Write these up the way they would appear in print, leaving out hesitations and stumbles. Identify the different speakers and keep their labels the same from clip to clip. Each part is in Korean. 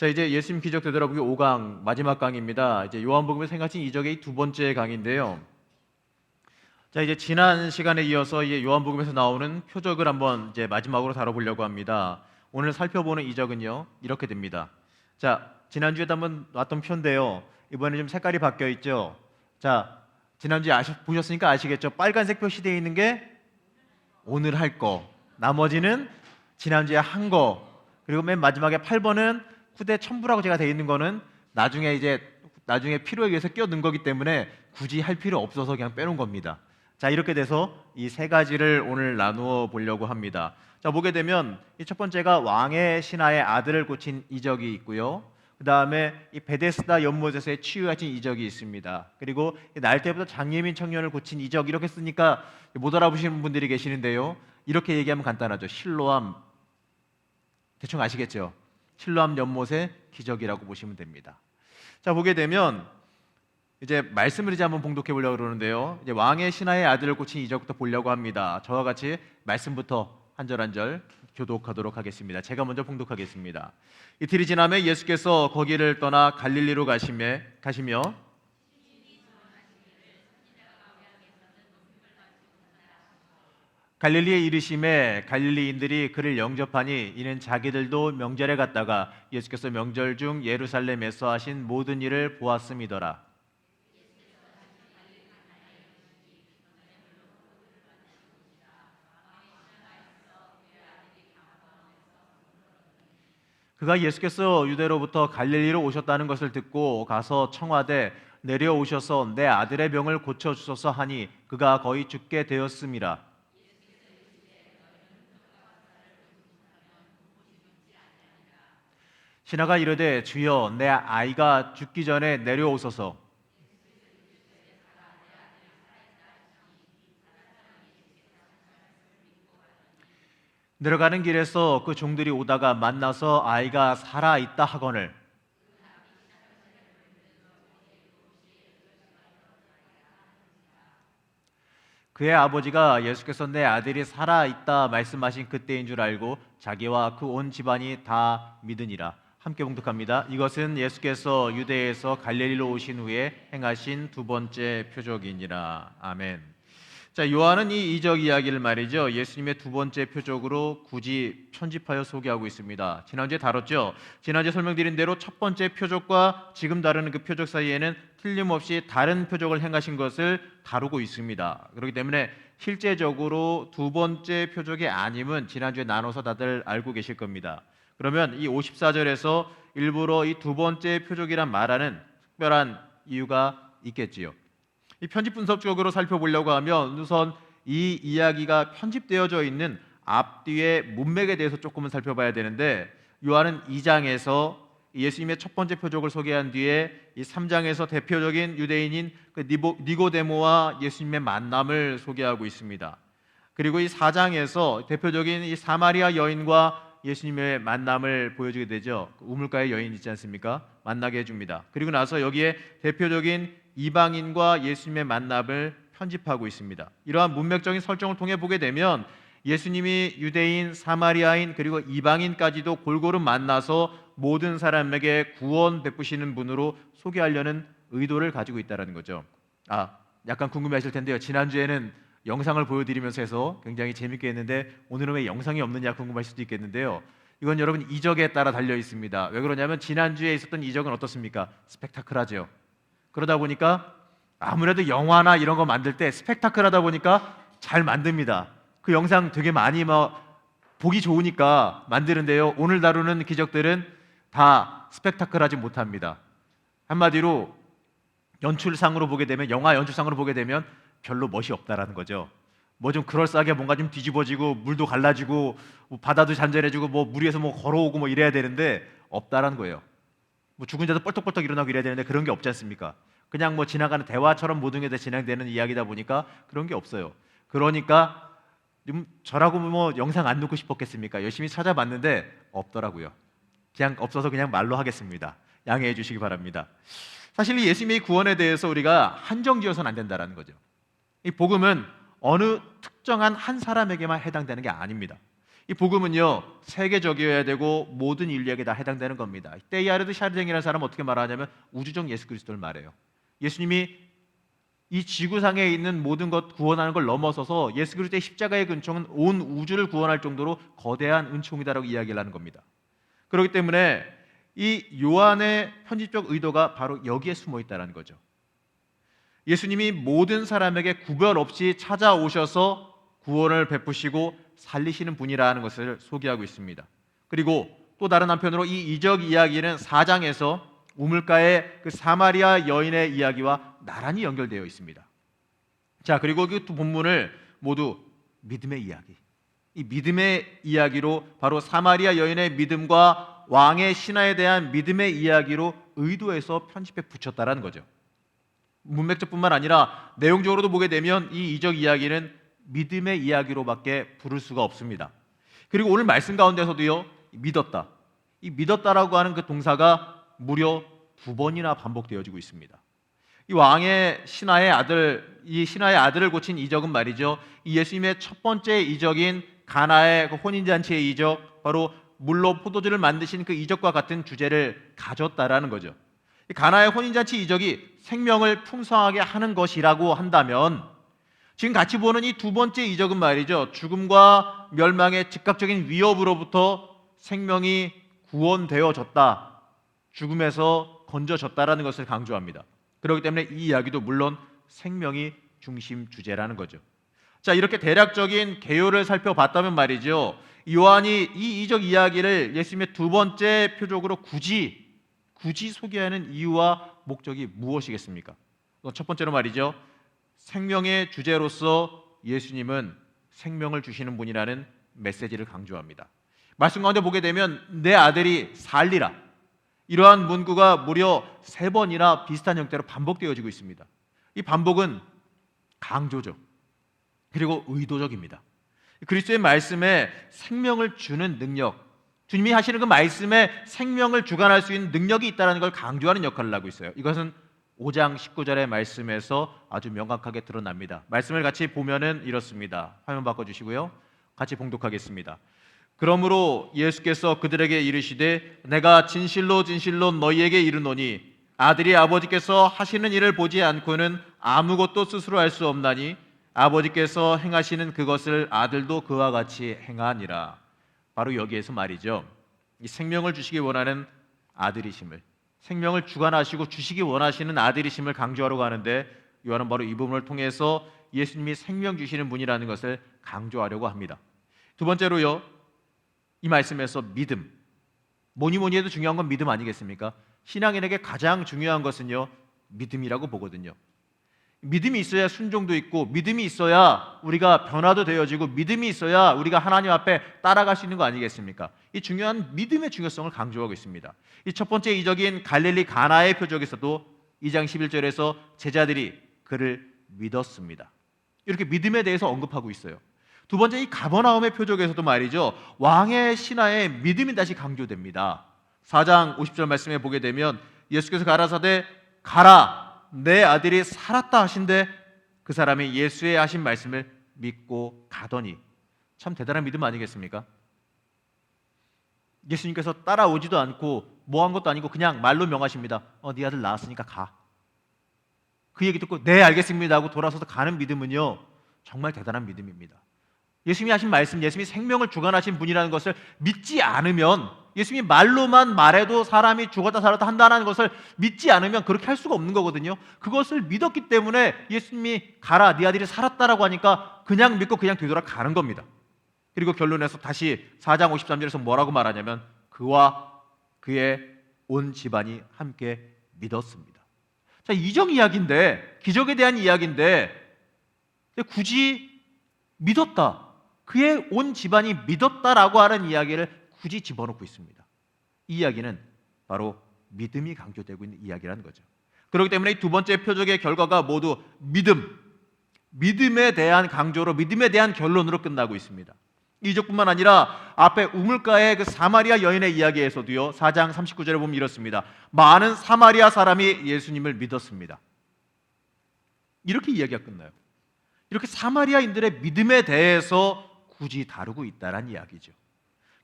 Speaker 1: 자, 이제 예수님 기적 되돌아보기 5강 마지막 강입니다. 이제 요한복음에 생각진 이적의 두 번째 강인데요. 자, 이제 지난 시간에 이어서 이제 요한복음에서 나오는 표적을 한번 이제 마지막으로 다뤄보려고 합니다. 오늘 살펴보는 이적은요, 이렇게 됩니다. 자, 지난주에도 한번 놨던 표인데요. 이번에 좀 색깔이 바뀌어 있죠. 자, 지난주에 보셨으니까 아시겠죠? 빨간색 표시되어 있는 게 오늘 할 거, 나머지는 지난주에 한 거, 그리고 맨 마지막에 8번은 후대 첨부라고 제가 되어 있는 거는 나중에 필요에 의해서 끼워 넣은 거기 때문에 굳이 할 필요 없어서 그냥 빼놓은 겁니다. 자, 이렇게 돼서 이 세 가지를 오늘 나누어 보려고 합니다. 자, 보게 되면 이 첫 번째가 왕의 신하의 아들을 고친 이적이 있고요. 그 다음에 이 베데스다 연못에서의 치유하신 이적이 있습니다. 그리고 날 때부터 장예민 청년을 고친 이적, 이렇게 쓰니까 못 알아보시는 분들이 계시는데요. 이렇게 얘기하면 간단하죠. 실로암, 대충 아시겠죠? 실로암 연못의 기적이라고 보시면 됩니다. 자, 보게 되면 이제 말씀을 이제 한번 봉독해 보려고 그러는데요. 이제 왕의 신하의 아들을 고친 이적부터 보려고 합니다. 저와 같이 말씀부터 한 절 한 절 교독하도록 하겠습니다. 제가 먼저 봉독하겠습니다. 이틀이 지나매 예수께서 거기를 떠나 갈릴리로 가시며 갈릴리에 이르심에 갈릴리인들이 그를 영접하니 이는 자기들도 명절에 갔다가 예수께서 명절 중 예루살렘에서 하신 모든 일을 보았음이더라. 그가 예수께서 유대로부터 갈릴리로 오셨다는 것을 듣고 가서 청하되 내려오셔서 내 아들의 병을 고쳐 주소서 하니 그가 거의 죽게 되었음이라. 신하가 이르되 주여 내 아이가 죽기 전에 내려오소서. 내려가는 길에서 그 종들이 오다가 만나서 아이가 살아 있다 하거늘 그의 아버지가 예수께서 내 아들이 살아 있다 말씀하신 그때인 줄 알고 자기와 그 온 집안이 다 믿으니라. 함께 봉독합니다. 이것은 예수께서 유대에서 갈릴리로 오신 후에 행하신 두 번째 표적이니라. 아멘. 자, 요한은 이 이적 이야기를 말이죠, 예수님의 두 번째 표적으로 굳이 편집하여 소개하고 있습니다. 지난주에 다뤘죠. 지난주에 설명드린 대로 첫 번째 표적과 지금 다루는 그 표적 사이에는 틀림없이 다른 표적을 행하신 것을 다루고 있습니다. 그렇기 때문에 실제적으로 두 번째 표적이 아님은 지난주에 나눠서 다들 알고 계실 겁니다. 그러면 이 54절에서 일부러 이 두 번째 표적이란 말하는 특별한 이유가 있겠지요. 이 편집 분석적으로 살펴보려고 하면 우선 이 이야기가 편집되어져 있는 앞뒤의 문맥에 대해서 조금은 살펴봐야 되는데, 요한은 2장에서 예수님의 첫 번째 표적을 소개한 뒤에 이 3장에서 대표적인 유대인인 그 니고데모와 예수님의 만남을 소개하고 있습니다. 그리고 이 4장에서 대표적인 이 사마리아 여인과 예수님의 만남을 보여주게 되죠. 우물가의 여인 있지 않습니까? 만나게 해줍니다. 그리고 나서 여기에 대표적인 이방인과 예수님의 만남을 편집하고 있습니다. 이러한 문맥적인 설정을 통해 보게 되면 예수님이 유대인, 사마리아인 그리고 이방인까지도 골고루 만나서 모든 사람에게 구원 베푸시는 분으로 소개하려는 의도를 가지고 있다는 거죠. 약간 궁금해하실 텐데요. 지난주에는 영상을 보여드리면서 해서 굉장히 재밌게 했는데 오늘은 왜 영상이 없느냐 궁금할 수도 있겠는데요. 이건 여러분 이적에 따라 달려 있습니다. 왜 그러냐면 지난주에 있었던 이적은 어떻습니까? 스펙타클하죠. 그러다 보니까 아무래도 영화나 이런 거 만들 때 스펙타클하다 보니까 잘 만듭니다. 그 영상 되게 많이 보기 좋으니까 만드는데요. 오늘 다루는 기적들은 다 스펙타클하지 못합니다. 한마디로 연출상으로 보게 되면, 영화 연출상으로 보게 되면 별로 멋이 없다라는 거죠. 뭐 좀 그럴싸하게 뭔가 좀 뒤집어지고 물도 갈라지고 바다도 잔잔해지고 물 위에서 걸어오고 이래야 되는데 없다라는 거예요. 죽은 자도 뻘떡뻘떡 일어나고 이래야 되는데 그런 게 없지 않습니까? 그냥 지나가는 대화처럼 모든 게 다 진행되는 이야기다 보니까 그런 게 없어요. 그러니까 저라고 영상 안 넣고 싶었겠습니까? 열심히 찾아봤는데 없더라고요. 그냥 없어서 그냥 말로 하겠습니다. 양해해 주시기 바랍니다. 사실 이 예수님의 구원에 대해서 우리가 한정지어서는 안 된다라는 거죠. 이 복음은 어느 특정한 한 사람에게만 해당되는 게 아닙니다. 이 복음은요 세계적이어야 되고 모든 인류에게 다 해당되는 겁니다. 테이아르드 샤르댕이라는 사람은 어떻게 말하냐면 우주적 예수 그리스도를 말해요. 예수님이 이 지구상에 있는 모든 것 구원하는 걸 넘어서서 예수 그리스도의 십자가의 은총은 온 우주를 구원할 정도로 거대한 은총이다라고 이야기를 하는 겁니다. 그렇기 때문에 이 요한의 편집적 의도가 바로 여기에 숨어 있다는 거죠. 예수님이 모든 사람에게 구별 없이 찾아오셔서 구원을 베푸시고 살리시는 분이라는 것을 소개하고 있습니다. 그리고 또 다른 한편으로 이 이적 이야기는 4장에서 우물가의 그 사마리아 여인의 이야기와 나란히 연결되어 있습니다. 자, 그리고 그 두 본문을 모두 믿음의 이야기, 이 믿음의 이야기로 바로 사마리아 여인의 믿음과 왕의 신하에 대한 믿음의 이야기로 의도해서 편집해 붙였다라는 거죠. 문맥적뿐만 아니라 내용적으로도 보게 되면 이 이적 이야기는 믿음의 이야기로밖에 부를 수가 없습니다. 그리고 오늘 말씀 가운데서도요, 믿었다. 이 믿었다라고 하는 그 동사가 무려 2번이나 반복되어지고 있습니다. 이 왕의 신하의 아들, 이 신하의 아들을 고친 이적은 말이죠, 이 예수님의 첫 번째 이적인 가나의 그 혼인잔치의 이적, 바로 물로 포도주를 만드신 그 이적과 같은 주제를 가졌다라는 거죠. 이 가나의 혼인잔치 이적이 생명을 풍성하게 하는 것이라고 한다면, 지금 같이 보는 이 두 번째 이적은 말이죠, 죽음과 멸망의 즉각적인 위협으로부터 생명이 구원되어졌다, 죽음에서 건져졌다라는 것을 강조합니다. 그렇기 때문에 이 이야기도 물론 생명이 중심 주제라는 거죠. 자, 이렇게 대략적인 개요를 살펴봤다면 말이죠, 요한이 이 이적 이야기를 예수님의 두 번째 표적으로 굳이 소개하는 이유와 목적이 무엇이겠습니까? 첫 번째로 말이죠, 생명의 주제로서 예수님은 생명을 주시는 분이라는 메시지를 강조합니다. 말씀 가운데 보게 되면 내 아들이 살리라, 이러한 문구가 무려 3번이나 비슷한 형태로 반복되어지고 있습니다. 이 반복은 강조죠. 그리고 의도적입니다. 그리스도의 말씀에 생명을 주는 능력, 주님이 하시는 그 말씀에 생명을 주관할 수 있는 능력이 있다는 걸 강조하는 역할을 하고 있어요. 이것은 5장 19절의 말씀에서 아주 명확하게 드러납니다. 말씀을 같이 보면은 이렇습니다. 화면 바꿔주시고요, 같이 봉독하겠습니다. 그러므로 예수께서 그들에게 이르시되 내가 진실로 진실로 너희에게 이르노니 아들이 아버지께서 하시는 일을 보지 않고는 아무것도 스스로 할 수 없나니 아버지께서 행하시는 그것을 아들도 그와 같이 행하니라. 바로 여기에서 말이죠, 이 생명을 주시기 원하는 아들이심을, 생명을 주관하시고 주시기 원하시는 아들이심을 강조하려고 하는데, 요한은 바로 이 부분을 통해서 예수님이 생명 주시는 분이라는 것을 강조하려고 합니다. 두 번째로요, 이 말씀에서 믿음, 뭐니 해도 중요한 건 믿음 아니겠습니까? 신앙인에게 가장 중요한 것은요, 믿음이라고 보거든요. 믿음이 있어야 순종도 있고, 믿음이 있어야 우리가 변화도 되어지고, 믿음이 있어야 우리가 하나님 앞에 따라갈 수 있는 거 아니겠습니까? 이 중요한 믿음의 중요성을 강조하고 있습니다. 이 첫 번째 이적인 갈릴리 가나의 표적에서도 2장 11절에서 제자들이 그를 믿었습니다. 이렇게 믿음에 대해서 언급하고 있어요. 두 번째 이 가버나움의 표적에서도 말이죠, 왕의 신하의 믿음이 다시 강조됩니다. 4장 50절 말씀에 보게 되면 예수께서 가라사대 가라 내 아들이 살았다 하신데 그 사람이 예수의 하신 말씀을 믿고 가더니. 참 대단한 믿음 아니겠습니까? 예수님께서 따라오지도 않고 뭐 한 것도 아니고 그냥 말로 명하십니다. 네 아들 나았으니까 가. 그 얘기 듣고 네 알겠습니다 하고 돌아서서 가는 믿음은요, 정말 대단한 믿음입니다. 예수님이 하신 말씀, 예수님이 생명을 주관하신 분이라는 것을 믿지 않으면, 예수님이 말로만 말해도 사람이 죽었다 살았다 한다는 것을 믿지 않으면 그렇게 할 수가 없는 거거든요. 그것을 믿었기 때문에 예수님이 가라 네 아들이 살았다라고 하니까 그냥 믿고 그냥 되돌아 가는 겁니다. 그리고 결론에서 다시 4장 53절에서 뭐라고 말하냐면 그와 그의 온 집안이 함께 믿었습니다. 자, 이적 이야기인데, 기적에 대한 이야기인데 굳이 믿었다, 그의 온 집안이 믿었다라고 하는 이야기를 굳이 집어넣고 있습니다. 이 이야기는 바로 믿음이 강조되고 있는 이야기라는 거죠. 그렇기 때문에 이 두 번째 표적의 결과가 모두 믿음에 대한 강조로, 믿음에 대한 결론으로 끝나고 있습니다. 이적뿐만 아니라 앞에 우물가의 그 사마리아 여인의 이야기에서도요, 4장 39절에 보면 이렇습니다. 많은 사마리아 사람이 예수님을 믿었습니다. 이렇게 이야기가 끝나요. 이렇게 사마리아인들의 믿음에 대해서 굳이 다루고 있다란 이야기죠.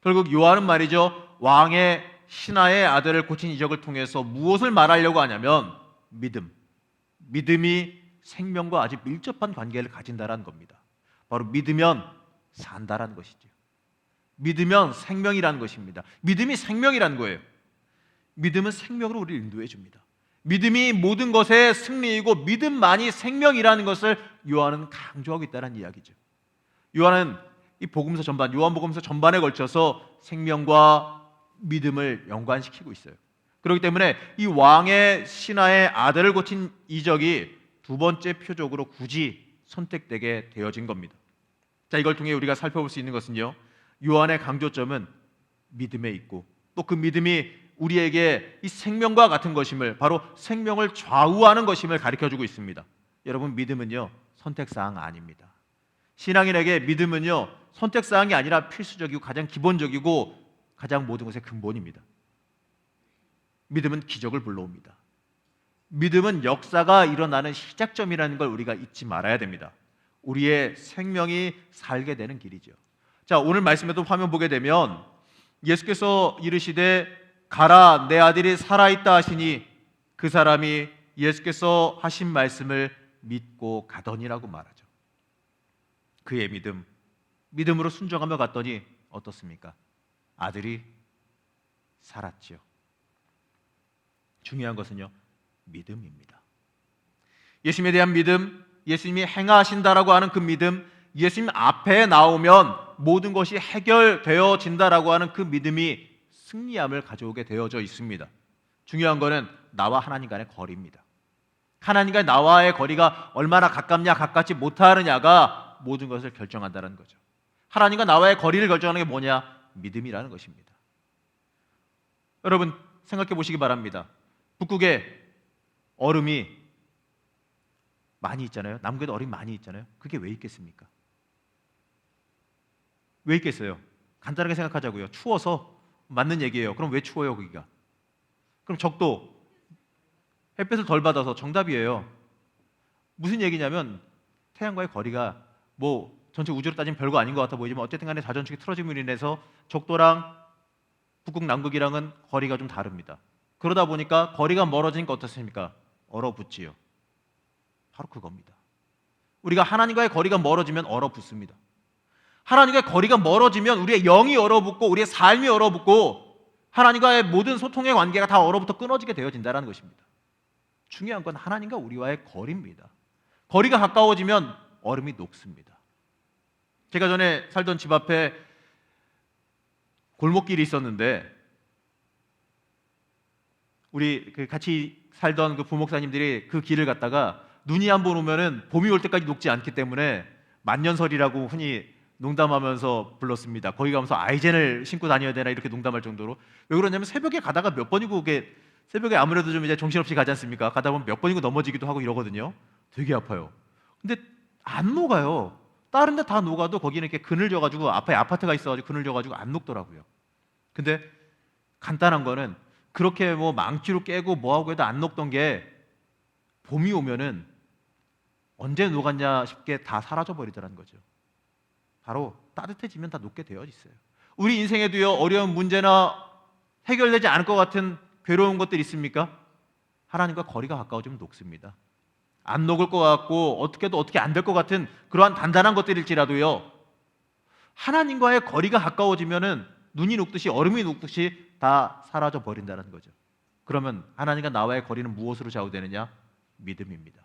Speaker 1: 결국 요한은 말이죠, 왕의 신하의 아들을 고친 이적을 통해서 무엇을 말하려고 하냐면 믿음이 생명과 아주 밀접한 관계를 가진다라는 겁니다. 바로 믿으면 산다라는 것이죠. 믿으면 생명이라는 것입니다. 믿음이 생명이라는 거예요. 믿음은 생명으로 우리를 인도해 줍니다. 믿음이 모든 것의 승리이고 믿음만이 생명이라는 것을 요한은 강조하고 있다는 이야기죠. 요한은 이 복음서 전반, 요한복음서 전반에 걸쳐서 생명과 믿음을 연관시키고 있어요. 그렇기 때문에 이 왕의 신하의 아들을 고친 이적이 두 번째 표적으로 굳이 선택되게 되어진 겁니다. 자, 이걸 통해 우리가 살펴볼 수 있는 것은요, 요한의 강조점은 믿음에 있고 또 그 믿음이 우리에게 이 생명과 같은 것임을, 바로 생명을 좌우하는 것임을 가르쳐주고 있습니다. 여러분, 믿음은요 선택사항 아닙니다. 신앙인에게 믿음은요 선택사항이 아니라 필수적이고 가장 기본적이고 가장 모든 것의 근본입니다. 믿음은 기적을 불러옵니다. 믿음은 역사가 일어나는 시작점이라는 걸 우리가 잊지 말아야 됩니다. 우리의 생명이 살게 되는 길이죠. 자, 오늘 말씀에도 화면 보게 되면 예수께서 이르시되 가라, 내 아들이 살아있다 하시니 그 사람이 예수께서 하신 말씀을 믿고 가더니라고 말하죠. 그의 믿음으로 순종하며 갔더니 어떻습니까? 아들이 살았지요. 중요한 것은요, 믿음입니다. 예수님에 대한 믿음, 예수님이 행하신다라고 하는 그 믿음, 예수님 앞에 나오면 모든 것이 해결되어진다라고 하는 그 믿음이 승리함을 가져오게 되어져 있습니다. 중요한 것은 나와 하나님 간의 거리입니다. 하나님과 나와의 거리가 얼마나 가깝냐 가깝지 못하느냐가 모든 것을 결정한다는 거죠. 하나님과 나와의 거리를 결정하는 게 뭐냐? 믿음이라는 것입니다. 여러분, 생각해 보시기 바랍니다. 북극에 얼음이 많이 있잖아요. 남극에도 얼음이 많이 있잖아요. 그게 왜 있겠습니까? 왜 있겠어요? 간단하게 생각하자고요. 추워서. 맞는 얘기예요. 그럼 왜 추워요, 거기가? 그럼 적도 햇볕을 덜 받아서. 정답이에요. 무슨 얘기냐면 태양과의 거리가 뭐 전체 우주로 따지면 별거 아닌 것 같아 보이지만 어쨌든 간에 자전축이 틀어짐으로 인해서 적도랑 북극, 남극이랑은 거리가 좀 다릅니다. 그러다 보니까 거리가 멀어지니까 어떻습니까? 얼어붙지요. 바로 그겁니다. 우리가 하나님과의 거리가 멀어지면 얼어붙습니다. 하나님과의 거리가 멀어지면 우리의 영이 얼어붙고 우리의 삶이 얼어붙고 하나님과의 모든 소통의 관계가 다 얼어붙어 끊어지게 되어진다는 것입니다. 중요한 건 하나님과 우리와의 거리입니다. 거리가 가까워지면 얼음이 녹습니다. 제가 전에 살던 집 앞에 골목길이 있었는데 우리 같이 살던 그 부목사님들이 그 길을 갔다가 눈이 한 번 오면은 봄이 올 때까지 녹지 않기 때문에 만년설이라고 흔히 농담하면서 불렀습니다. 거기 가면서 아이젠을 신고 다녀야 되나 이렇게 농담할 정도로. 왜 그러냐면 새벽에 가다가 몇 번이고 새벽에 아무래도 좀 이제 정신없이 가지 않습니까? 가다 보면 몇 번이고 넘어지기도 하고 이러거든요. 되게 아파요. 근데 안 녹아요. 다른 데 다 녹아도 거기는 이렇게 그늘져가지고 앞에 아파트가 있어가지고 그늘져가지고 안 녹더라고요. 근데 간단한 거는 그렇게 뭐 망치로 깨고 뭐하고 해도 안 녹던 게 봄이 오면은 언제 녹았냐 싶게 다 사라져 버리더라는 거죠. 바로 따뜻해지면 다 녹게 되어 있어요. 우리 인생에도요, 어려운 문제나 해결되지 않을 것 같은 괴로운 것들 있습니까? 하나님과 거리가 가까워지면 녹습니다. 안 녹을 것 같고 어떻게 안 될 것 같은 그러한 단단한 것들일지라도요, 하나님과의 거리가 가까워지면은 눈이 녹듯이 얼음이 녹듯이 다 사라져 버린다는 거죠. 그러면 하나님과 나와의 거리는 무엇으로 좌우되느냐? 믿음입니다.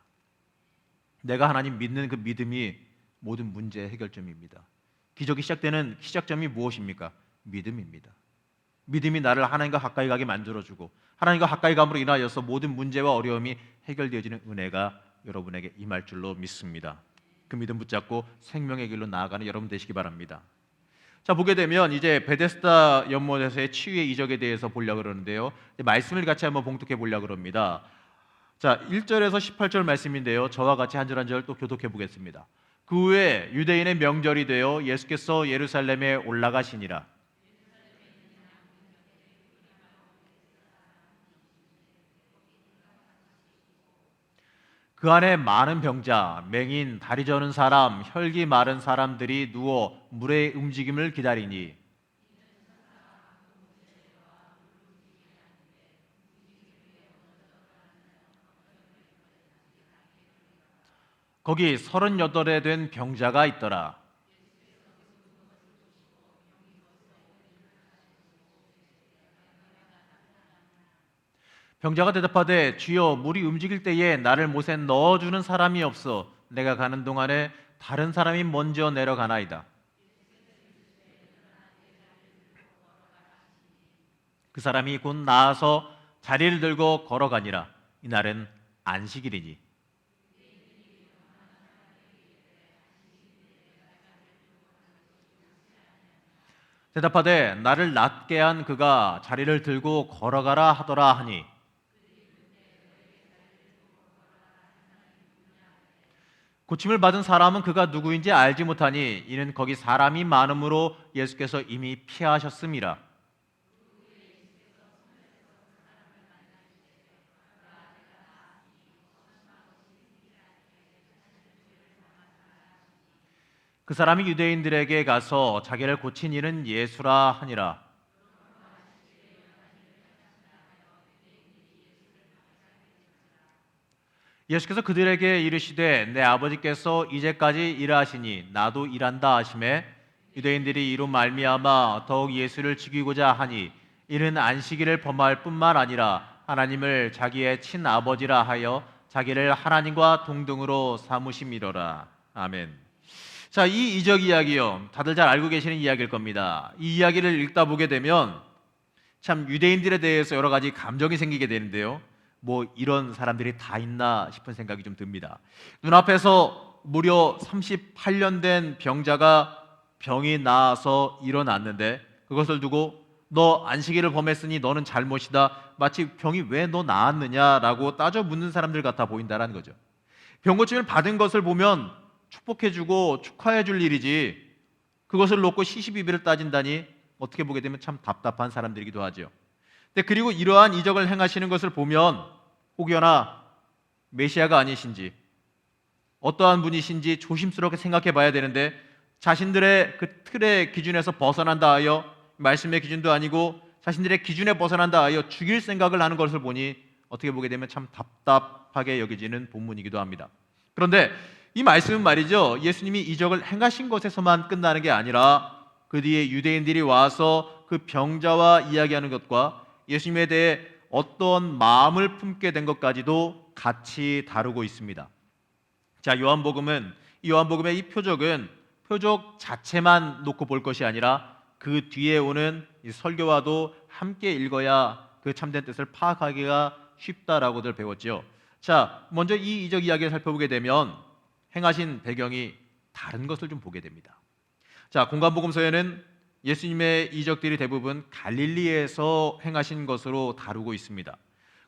Speaker 1: 내가 하나님 믿는 그 믿음이 모든 문제의 해결점입니다. 기적이 시작되는 시작점이 무엇입니까? 믿음입니다. 믿음이 나를 하나님과 가까이 가게 만들어주고 하나님과 가까이 감으로 인하여서 모든 문제와 어려움이 해결되어지는 은혜가 여러분에게 임할 줄로 믿습니다. 그 믿음 붙잡고 생명의 길로 나아가는 여러분 되시기 바랍니다. 자, 보게 되면 이제 베데스다 연못에서의 치유의 이적에 대해서 보려고 그러는데요, 말씀을 같이 한번 봉독해 보려고 합니다. 자, 1절에서 18절 말씀인데요, 저와 같이 한 절 한 절 또 교독해 보겠습니다. 그 후에 유대인의 명절이 되어 예수께서 예루살렘에 올라가시니라. 그 안에 많은 병자, 맹인, 다리 저는 사람, 혈기 마른 사람들이 누워 물의 움직임을 기다리니 거기 38에 된 병자가 있더라. 병자가 대답하되 주여 물이 움직일 때에 나를 못에 넣어주는 사람이 없어 내가 가는 동안에 다른 사람이 먼저 내려가나이다. 그 사람이 곧 나아서 자리를 들고 걸어가니라. 이날은 안식일이니. 대답하되 나를 낫게 한 그가 자리를 들고 걸어가라 하더라 하니 고침을 받은 사람은 그가 누구인지 알지 못하니 이는 거기 사람이 많음으로 예수께서 이미 피하셨음이라. 그 사람이 유대인들에게 가서 자기를 고친 이는 예수라 하니라. 예수께서 그들에게 이르시되 내 아버지께서 이제까지 일하시니 나도 일한다 하시매 유대인들이 이로 말미암아 더욱 예수를 죽이고자 하니 이는 안식일을 범할 뿐만 아니라 하나님을 자기의 친아버지라 하여 자기를 하나님과 동등으로 삼으심이로라. 아멘. 자, 이 이적 이야기요, 다들 잘 알고 계시는 이야기일 겁니다. 이 이야기를 읽다 보게 되면 참 유대인들에 대해서 여러 가지 감정이 생기게 되는데요, 뭐 이런 사람들이 다 있나 싶은 생각이 좀 듭니다. 눈앞에서 무려 38년 된 병자가 병이 나아서 일어났는데 그것을 두고 너 안식일을 범했으니 너는 잘못이다, 마치 병이 왜 너 나았느냐라고 따져 묻는 사람들 같아 보인다라는 거죠. 병고침을 받은 것을 보면 축복해주고 축하해줄 일이지 그것을 놓고 시시비비를 따진다니 어떻게 보게 되면 참 답답한 사람들이기도 하죠. 그리고 이러한 이적을 행하시는 것을 보면 혹여나 메시아가 아니신지 어떠한 분이신지 조심스럽게 생각해 봐야 되는데 자신들의 그 틀의 기준에서 벗어난다 하여, 말씀의 기준도 아니고 자신들의 기준에 벗어난다 하여 죽일 생각을 하는 것을 보니 어떻게 보게 되면 참 답답하게 여겨지는 본문이기도 합니다. 그런데 이 말씀은 말이죠, 예수님이 이적을 행하신 것에서만 끝나는 게 아니라 그 뒤에 유대인들이 와서 그 병자와 이야기하는 것과 예수님에 대해 어떤 마음을 품게 된 것까지도 같이 다루고 있습니다. 자, 요한복음의 이 표적은 표적 자체만 놓고 볼 것이 아니라 그 뒤에 오는 이 설교와도 함께 읽어야 그 참된 뜻을 파악하기가 쉽다라고들 배웠죠. 자, 먼저 이 이적 이야기를 살펴보게 되면 행하신 배경이 다른 것을 좀 보게 됩니다. 자, 공관복음서에는 예수님의 이적들이 대부분 갈릴리에서 행하신 것으로 다루고 있습니다.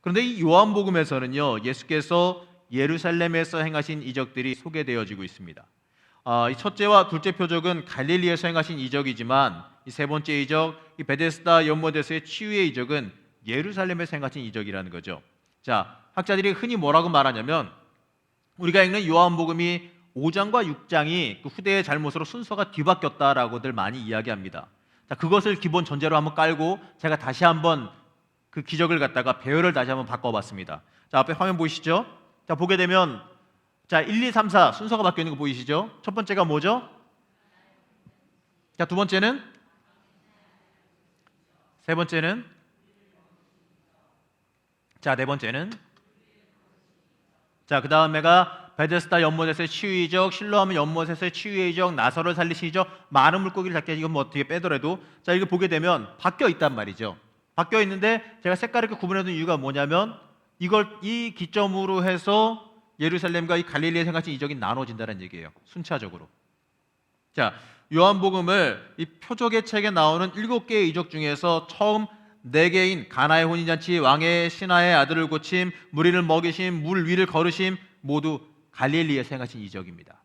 Speaker 1: 그런데 이 요한복음에서는요, 예수께서 예루살렘에서 행하신 이적들이 소개되어지고 있습니다. 이 첫째와 둘째 표적은 갈릴리에서 행하신 이적이지만 이 세 번째 이적, 이 베데스다 연못에서의 치유의 이적은 예루살렘에서 행하신 이적이라는 거죠. 자, 학자들이 흔히 뭐라고 말하냐면 우리가 읽는 요한복음이 5장과 6장이 그 후대의 잘못으로 순서가 뒤바뀌었다라고들 많이 이야기합니다. 자, 그것을 기본 전제로 한번 깔고 제가 다시 한번 그 기적을 갖다가 배열을 다시 한번 바꿔봤습니다. 자, 앞에 화면 보이시죠? 자, 보게 되면 자, 1, 2, 3, 4 순서가 바뀌어 있는 거 보이시죠? 첫 번째가 뭐죠? 자, 두 번째는? 세 번째는? 자, 네 번째는? 자, 그 다음에가 베데스다 연못에서의 치유의 이적, 실로암 연못에서의 치유의 이적, 나사로를 살리신 이적, 많은 물고기를 잡게, 이건 뭐 어떻게 빼더라도 자, 이거 보게 되면 바뀌어 있단 말이죠. 바뀌어 있는데 제가 색깔을 이렇게 구분해 둔 이유가 뭐냐면 이걸 이 기점으로 해서 예루살렘과 이 갈릴리에 행하신 이적이 나눠진다는 얘기예요. 순차적으로. 자, 요한복음을 이 표적의 책에 나오는 7개의 이적 중에서 처음 4개인 가나의 혼인잔치, 왕의 신하의 아들을 고침, 무리를 먹이심, 물 위를 걸으심 모두 갈릴리에서 행하신 이적입니다.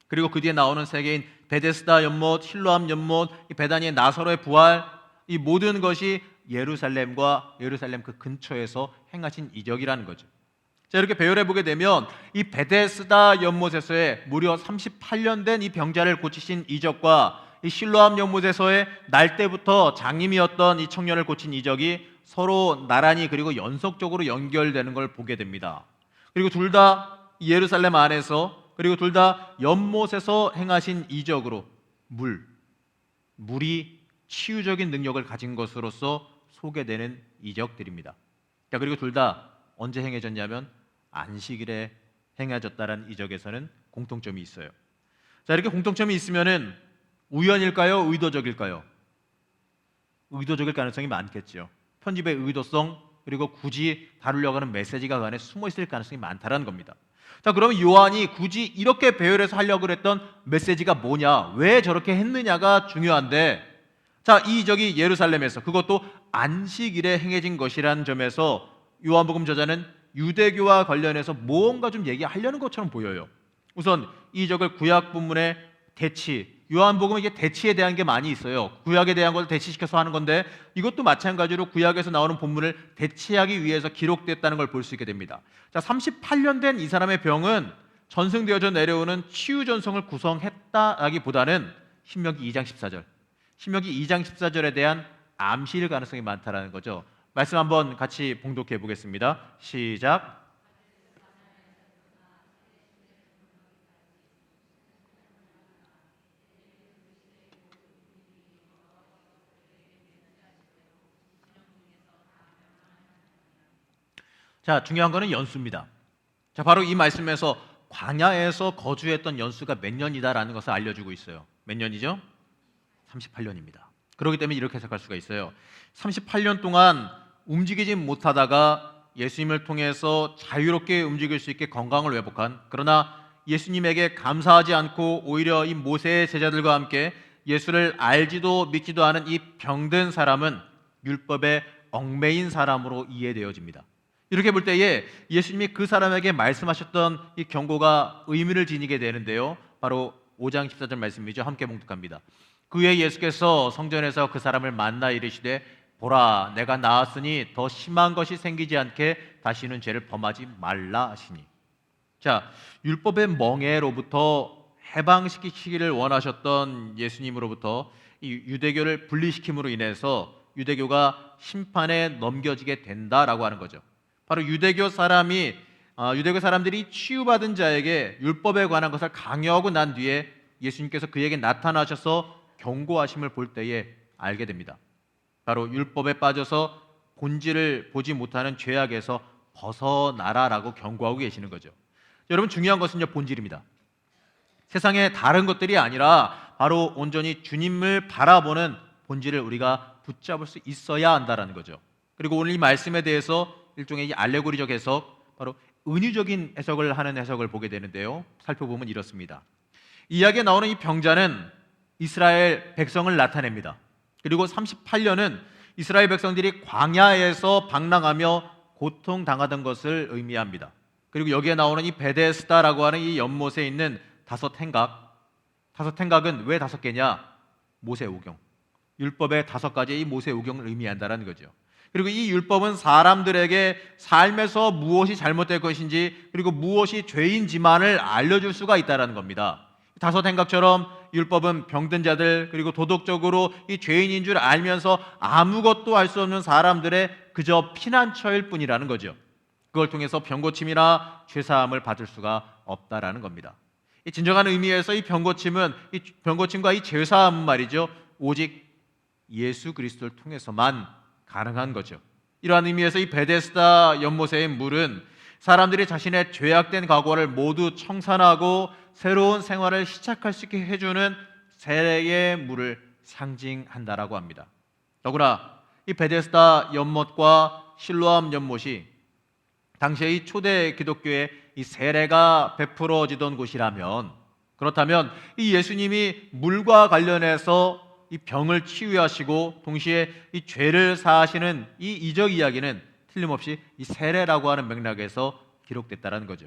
Speaker 1: 그리고 그 뒤에 나오는 3개인 베데스다 연못, 실로암 연못, 베다니의 나사로의 부활, 이 모든 것이 예루살렘과 예루살렘 그 근처에서 행하신 이적이라는 거죠. 자, 이렇게 배열해 보게 되면 이 베데스다 연못에서의 무려 38년 된 이 병자를 고치신 이적과 이 실로암 연못에서의 날 때부터 장님이었던 이 청년을 고친 이적이 서로 나란히 그리고 연속적으로 연결되는 걸 보게 됩니다. 그리고 둘 다 예루살렘 안에서, 그리고 둘 다 연못에서 행하신 이적으로 물이 치유적인 능력을 가진 것으로서 소개되는 이적들입니다. 자, 그리고 둘 다 언제 행해졌냐면 안식일에 행해졌다는 이적에서는 공통점이 있어요. 자, 이렇게 공통점이 있으면은 우연일까요? 의도적일까요? 의도적일 가능성이 많겠죠. 편집의 의도성, 그리고 굳이 다루려고 하는 메시지가 그 안에 숨어 있을 가능성이 많다는 겁니다. 자, 그러면 요한이 굳이 이렇게 배열해서 하려고 했던 메시지가 뭐냐, 왜 저렇게 했느냐가 중요한데, 자, 이 이적이 예루살렘에서, 그것도 안식일에 행해진 것이라는 점에서 요한복음 저자는 유대교와 관련해서 뭔가 좀 얘기하려는 것처럼 보여요. 우선 이 이적을 구약 본문의 대치, 요한복음은 이게 대치에 대한 게 많이 있어요. 구약에 대한 것을 대치시켜서 하는 건데, 이것도 마찬가지로 구약에서 나오는 본문을 대치하기 위해서 기록됐다는 걸 볼 수 있게 됩니다. 자, 38년 된 이 사람의 병은 전승되어져 내려오는 치유 전성을 구성했다라기보다는 신명기 2장 14절, 신명기 2장 14절에 대한 암시일 가능성이 많다라는 거죠. 말씀 한번 같이 봉독해 보겠습니다. 시작. 자, 중요한 거는 연수입니다. 자, 바로 이 말씀에서 광야에서 거주했던 연수가 몇 년이다라는 것을 알려주고 있어요. 몇 년이죠? 38년입니다. 그렇기 때문에 이렇게 해석할 수가 있어요. 38년 동안 움직이지 못하다가 예수님을 통해서 자유롭게 움직일 수 있게 건강을 회복한, 그러나 예수님에게 감사하지 않고 오히려 이 모세의 제자들과 함께 예수를 알지도 믿지도 않은 이 병든 사람은 율법에 얽매인 사람으로 이해되어집니다. 이렇게 볼 때에 예수님이 그 사람에게 말씀하셨던 이 경고가 의미를 지니게 되는데요, 바로 5장 14절 말씀이죠. 함께 봉독합니다. 그에 예수께서 성전에서 그 사람을 만나 이르시되 보라, 내가 나았으니 더 심한 것이 생기지 않게 다시는 죄를 범하지 말라 하시니. 자, 율법의 멍에로부터 해방시키기를 원하셨던 예수님으로부터 이 유대교를 분리시킴으로 인해서 유대교가 심판에 넘겨지게 된다라고 하는 거죠. 바로 유대교 사람들이 치유받은 자에게 율법에 관한 것을 강요하고 난 뒤에 예수님께서 그에게 나타나셔서 경고하심을 볼 때에 알게 됩니다. 바로 율법에 빠져서 본질을 보지 못하는 죄악에서 벗어나라라고 경고하고 계시는 거죠. 여러분, 중요한 것은요, 본질입니다. 세상의 다른 것들이 아니라 바로 온전히 주님을 바라보는 본질을 우리가 붙잡을 수 있어야 한다라는 거죠. 그리고 오늘 이 말씀에 대해서 일종의 알레고리적 해석, 바로 은유적인 해석을 하는 해석을 보게 되는데요, 살펴보면 이렇습니다. 이야기에 나오는 이 병자는 이스라엘 백성을 나타냅니다. 그리고 38년은 이스라엘 백성들이 광야에서 방랑하며 고통당하던 것을 의미합니다. 그리고 여기에 나오는 이 베데스다라고 하는 이 연못에 있는 다섯 행각은 왜 다섯 개냐? 모세 오경, 율법의 다섯 가지의 이 모세 오경을 의미한다는 거죠. 그리고 이 율법은 사람들에게 삶에서 무엇이 잘못될 것인지, 그리고 무엇이 죄인지만을 알려줄 수가 있다는 겁니다. 다섯 행각처럼 율법은 병든 자들, 그리고 도덕적으로 이 죄인인 줄 알면서 아무것도 할 수 없는 사람들의 그저 피난처일 뿐이라는 거죠. 그걸 통해서 병고침이나 죄사함을 받을 수가 없다라는 겁니다. 이 진정한 의미에서 이 병고침과 이 죄사함은 말이죠, 오직 예수 그리스도를 통해서만 가능한 거죠. 이러한 의미에서 이 베데스다 연못의 물은 사람들이 자신의 죄악된 과거를 모두 청산하고 새로운 생활을 시작할 수 있게 해주는 세례의 물을 상징한다라고 합니다. 더구나 이 베데스다 연못과 실로암 연못이 당시의 이 초대 기독교의 이 세례가 베풀어지던 곳이라면, 그렇다면 이 예수님이 물과 관련해서 이 병을 치유하시고 동시에 이 죄를 사하시는 이 이적 이야기는 틀림없이 이 세례라고 하는 맥락에서 기록됐다는 거죠.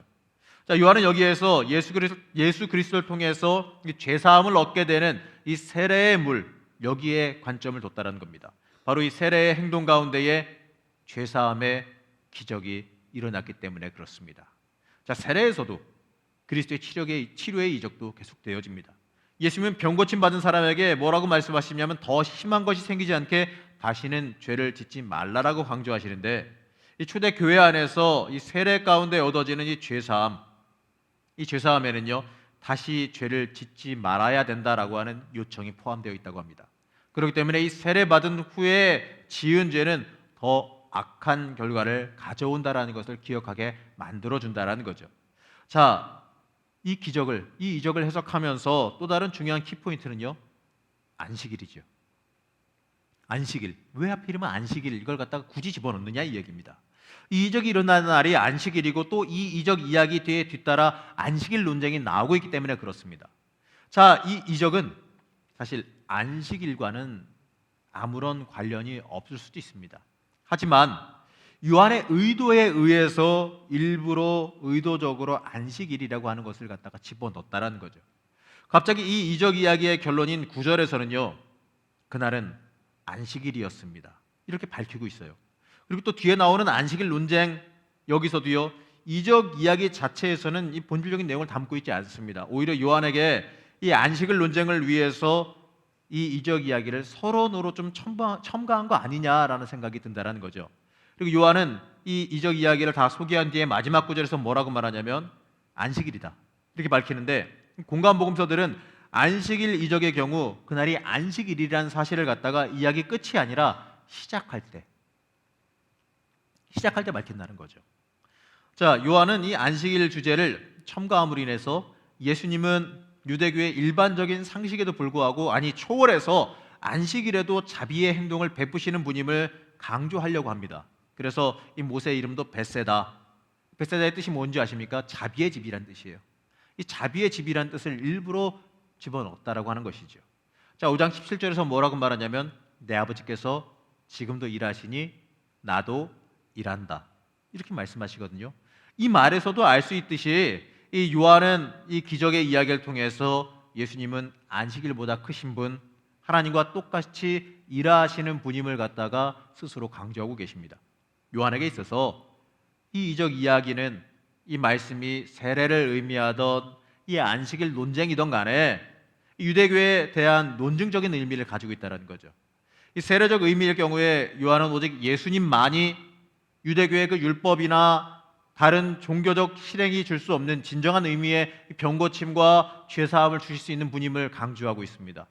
Speaker 1: 자, 요한은 여기에서 예수 그리스도를 통해서 이 죄 사함을 얻게 되는 이 세례의 물, 여기에 관점을 뒀다는 겁니다. 바로 이 세례의 행동 가운데에 죄 사함의 기적이 일어났기 때문에 그렇습니다. 자, 세례에서도 그리스도의 치료의 이적도 계속되어집니다. 예수님은 병 고침 받은 사람에게 뭐라고 말씀하시냐면 더 심한 것이 생기지 않게 다시는 죄를 짓지 말라라고 강조하시는데, 이 초대 교회 안에서 이 세례 가운데 얻어지는 이 죄사함에는요 다시 죄를 짓지 말아야 된다라고 하는 요청이 포함되어 있다고 합니다. 그렇기 때문에 이 세례 받은 후에 지은 죄는 더 악한 결과를 가져온다라는 것을 기억하게 만들어준다라는 거죠. 자, 이 이적을 해석하면서 또 다른 중요한 키포인트는요, 안식일이죠. 안식일. 왜 하필이면 안식일 이걸 갖다가 굳이 집어넣느냐 이 얘기입니다. 이 이적이 일어나는 날이 안식일이고 또 이 이적 이야기 뒤에 뒤따라 안식일 논쟁이 나오고 있기 때문에 그렇습니다. 자, 이 이적은 사실 안식일과는 아무런 관련이 없을 수도 있습니다. 하지만 요한의 의도에 의해서 일부러 의도적으로 안식일이라고 하는 것을 갖다가 집어넣었다라는 거죠. 갑자기 이 이적 이야기의 결론인 9절에서는요, 그날은 안식일이었습니다, 이렇게 밝히고 있어요. 그리고 또 뒤에 나오는 안식일 논쟁, 여기서도요 이적 이야기 자체에서는 이 본질적인 내용을 담고 있지 않습니다. 오히려 요한에게 이 안식일 논쟁을 위해서 이 이적 이야기를 서론으로 좀 첨가한 거 아니냐라는 생각이 든다라는 거죠. 그리고 요한은 이 이적 이야기를 다 소개한 뒤에 마지막 구절에서 뭐라고 말하냐면 안식일이다 이렇게 밝히는데, 공간복음서들은 안식일 이적의 경우 그날이 안식일이라는 사실을 갖다가 이야기 끝이 아니라 시작할 때 밝힌다는 거죠. 자, 요한은 이 안식일 주제를 첨가함으로 인해서 예수님은 유대교의 일반적인 상식에도 불구하고 초월해서 안식일에도 자비의 행동을 베푸시는 분임을 강조하려고 합니다. 그래서 이 모세의 이름도 베세다의 뜻이 뭔지 아십니까? 자비의 집이란 뜻이에요. 이 자비의 집이란 뜻을 일부러 집어넣었다라고 하는 것이죠. 자, 5장 17절에서 뭐라고 말하냐면 내 아버지께서 지금도 일하시니 나도 일한다 이렇게 말씀하시거든요. 이 말에서도 알 수 있듯이 이 요한은 이 기적의 이야기를 통해서 예수님은 안식일보다 크신 분, 하나님과 똑같이 일하시는 분임을 갖다가 스스로 강조하고 계십니다. 요한에게 있어서 이 이적 이야기는 이 말씀이 세례를 의미하던 이 안식일 논쟁이던 간에 유대교에 대한 논증적인 의미를 가지고 있다는 거죠. 이 세례적 의미일 경우에 요한은 오직 예수님만이 유대교의 그 율법이나 다른 종교적 실행이 줄 수 없는 진정한 의미의 병고침과 죄사함을 주실 수 있는 분임을 강조하고 있습니다.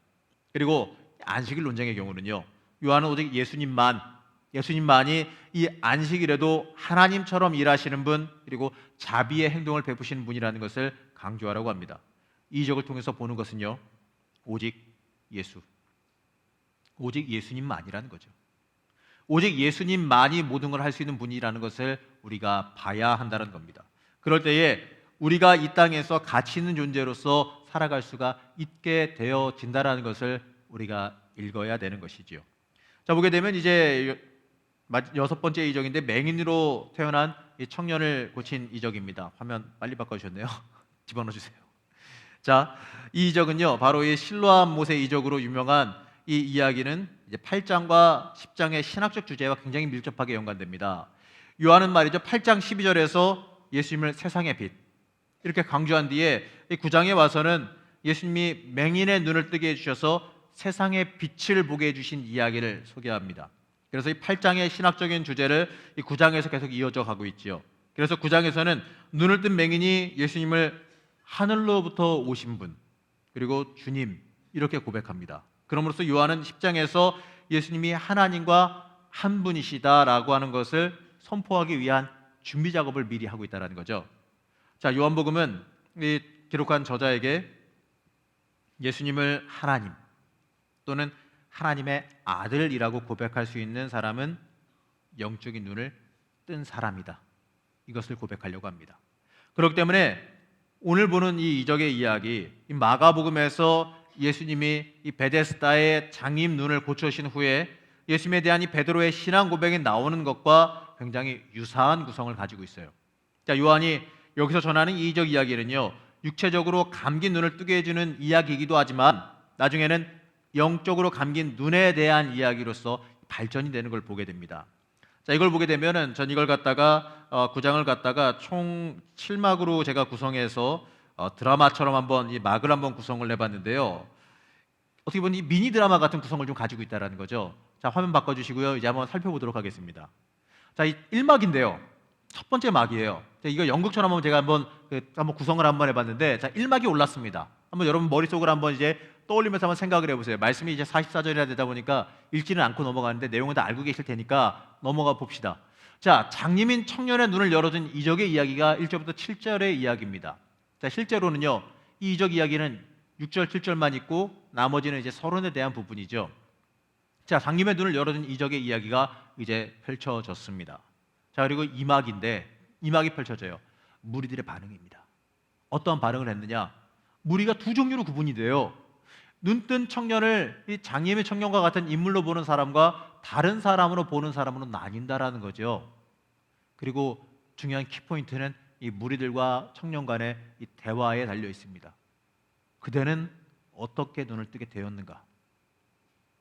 Speaker 1: 그리고 안식일 논쟁의 경우는요, 요한은 오직 예수님만이 이 안식일에도 하나님처럼 일하시는 분, 그리고 자비의 행동을 베푸시는 분이라는 것을 강조하라고 합니다. 이 이적을 통해서 보는 것은요, 오직 예수님만이라는 거죠. 오직 예수님만이 모든 걸 할 수 있는 분이라는 것을 우리가 봐야 한다는 겁니다. 그럴 때에 우리가 이 땅에서 가치 있는 존재로서 살아갈 수가 있게 되어진다는 것을 우리가 읽어야 되는 것이지요. 자, 보게 되면 이제 6번째 이적인데 맹인으로 태어난 이 청년을 고친 이적입니다. 화면 빨리 바꿔주셨네요. 집어넣어 주세요. 자, 이 이적은요 바로 이 실로암 모세 이적으로 유명한 이 이야기는 이제 8장과 10장의 신학적 주제와 굉장히 밀접하게 연관됩니다. 요한은 말이죠 8장 12절에서 예수님을 세상의 빛 이렇게 강조한 뒤에 이 9장에 와서는 예수님이 맹인의 눈을 뜨게 해주셔서 세상의 빛을 보게 해주신 이야기를 소개합니다. 그래서 이 8장의 신학적인 주제를 이 9장에서 계속 이어져 가고 있지요. 그래서 9장에서는 눈을 뜬 맹인이 예수님을 하늘로부터 오신 분, 그리고 주님 이렇게 고백합니다. 그러므로서 요한은 10장에서 예수님이 하나님과 한 분이시다라고 하는 것을 선포하기 위한 준비 작업을 미리 하고 있다는 거죠. 자, 요한복음은 이 기록한 저자에게 예수님을 하나님 또는 하나님의 아들이라고 고백할 수 있는 사람은 영적인 눈을 뜬 사람이다, 이것을 고백하려고 합니다. 그렇기 때문에 오늘 보는 이 이적의 이야기, 이 마가복음에서 예수님이 이 베데스다의 장님 눈을 고쳐신 후에 예수님에 대한 이 베드로의 신앙 고백이 나오는 것과 굉장히 유사한 구성을 가지고 있어요. 자, 요한이 여기서 전하는 이 이적 이야기는요, 육체적으로 감긴 눈을 뜨게 해주는 이야기이기도 하지만 나중에는 영적으로 감긴 눈에 대한 이야기로서 발전이 되는 걸 보게 됩니다. 자, 이걸 보게 되면은 전 이걸 갖다가 9장을 갖다가 총 7막으로 제가 구성해서 드라마처럼 한번 이 막을 한번 구성을 해봤는데요. 어떻게 보면 이 미니 드라마 같은 구성을 좀 가지고 있다라는 거죠. 자, 화면 바꿔주시고요. 이제 한번 살펴보도록 하겠습니다. 자, 이 1막인데요. 첫 번째 막이에요. 자, 이거 연극처럼 한번 제가 한번 구성을 한번 해봤는데, 자, 1막이 올랐습니다. 한번 여러분 머릿속으로 한번 이제 떠올리면서 한번 생각을 해보세요. 말씀이 이제 44절이나 되다 보니까 읽지는 않고 넘어가는데 내용은 다 알고 계실 테니까 넘어가 봅시다. 자, 장님인 청년의 눈을 열어준 이적의 이야기가 1절부터 7절의 이야기입니다. 자, 실제로는요, 이 이적 이야기는 6절, 7절만 있고 나머지는 이제 서론에 대한 부분이죠. 자, 장님의 눈을 열어준 이적의 이야기가 이제 펼쳐졌습니다. 자, 그리고 이 막인데 이 막이 펼쳐져요. 무리들의 반응입니다. 어떠한 반응을 했느냐? 무리가 두 종류로 구분이 돼요. 눈뜬 청년을 이 장님의 청년과 같은 인물로 보는 사람과 다른 사람으로 보는 사람으로 나뉜다라는 거죠. 그리고 중요한 키포인트는 이 무리들과 청년 간의 이 대화에 달려 있습니다. 그대는 어떻게 눈을 뜨게 되었는가?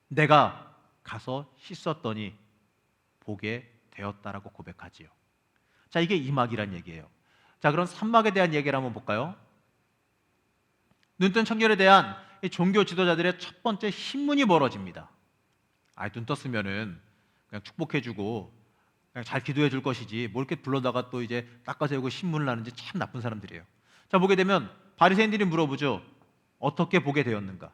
Speaker 1: 내가 가서 씻었더니 보게 되었다라고 고백하지요. 자, 이게 2막이란 얘기예요. 자, 그럼 3막에 대한 얘기를 한번 볼까요? 눈뜬 청년에 대한 이 종교 지도자들의 첫 번째 신문이 벌어집니다. 눈 떴으면은 그냥 축복해주고 그냥 잘 기도해줄 것이지 뭘 이렇게 불러다가 또 이제 닦아세우고 신문을 하는지 참 나쁜 사람들이에요. 자, 보게 되면 바리새인들이 물어보죠. 어떻게 보게 되었는가?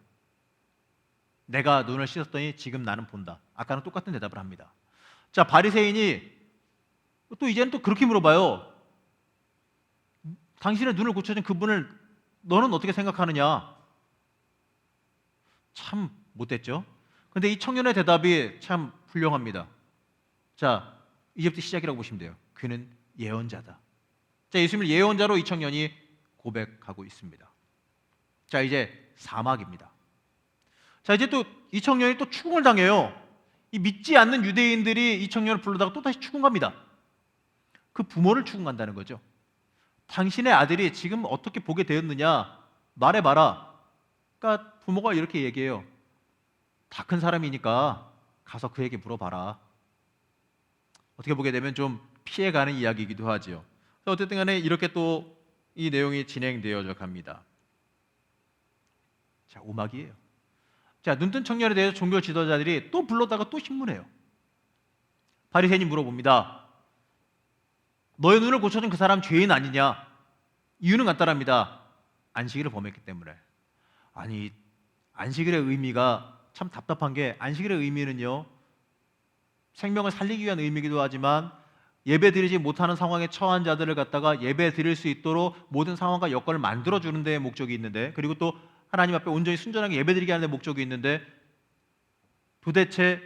Speaker 1: 내가 눈을 씻었더니 지금 나는 본다. 아까랑 똑같은 대답을 합니다. 자, 바리새인이 또 이제는 또 그렇게 물어봐요. 당신의 눈을 고쳐준 그분을 너는 어떻게 생각하느냐? 참 못됐죠? 근데 이 청년의 대답이 참 훌륭합니다. 자, 이제부터 시작이라고 보시면 돼요. 그는 예언자다. 자, 예수님을 예언자로 이 청년이 고백하고 있습니다. 자, 이제 사막입니다. 자, 이제 또 이 청년이 또 추궁을 당해요. 이 믿지 않는 유대인들이 이 청년을 불러다가 또 다시 추궁합니다. 그 부모를 추궁한다는 거죠. 당신의 아들이 지금 어떻게 보게 되었느냐? 말해봐라. 그러니까 부모가 이렇게 얘기해요. 다 큰 사람이니까 가서 그에게 물어봐라. 어떻게 보게 되면 좀 피해가는 이야기이기도 하죠. 어쨌든 간에 이렇게 또 이 내용이 진행되어져 갑니다. 자, 5막이에요. 자, 눈뜬 청년에 대해서 종교 지도자들이 또 불러다가 또 신문해요. 바리새인이 물어봅니다. 너의 눈을 고쳐준 그 사람 죄인 아니냐? 이유는 간단합니다. 안식일을 범했기 때문에. 아니, 안식일의 의미가 참 답답한 게 안식일의 의미는요, 생명을 살리기 위한 의미이기도 하지만 예배 드리지 못하는 상황에 처한 자들을 갖다가 예배 드릴 수 있도록 모든 상황과 여건을 만들어주는 데 목적이 있는데, 그리고 또 하나님 앞에 온전히 순전하게 예배 드리게 하는 데 목적이 있는데, 도대체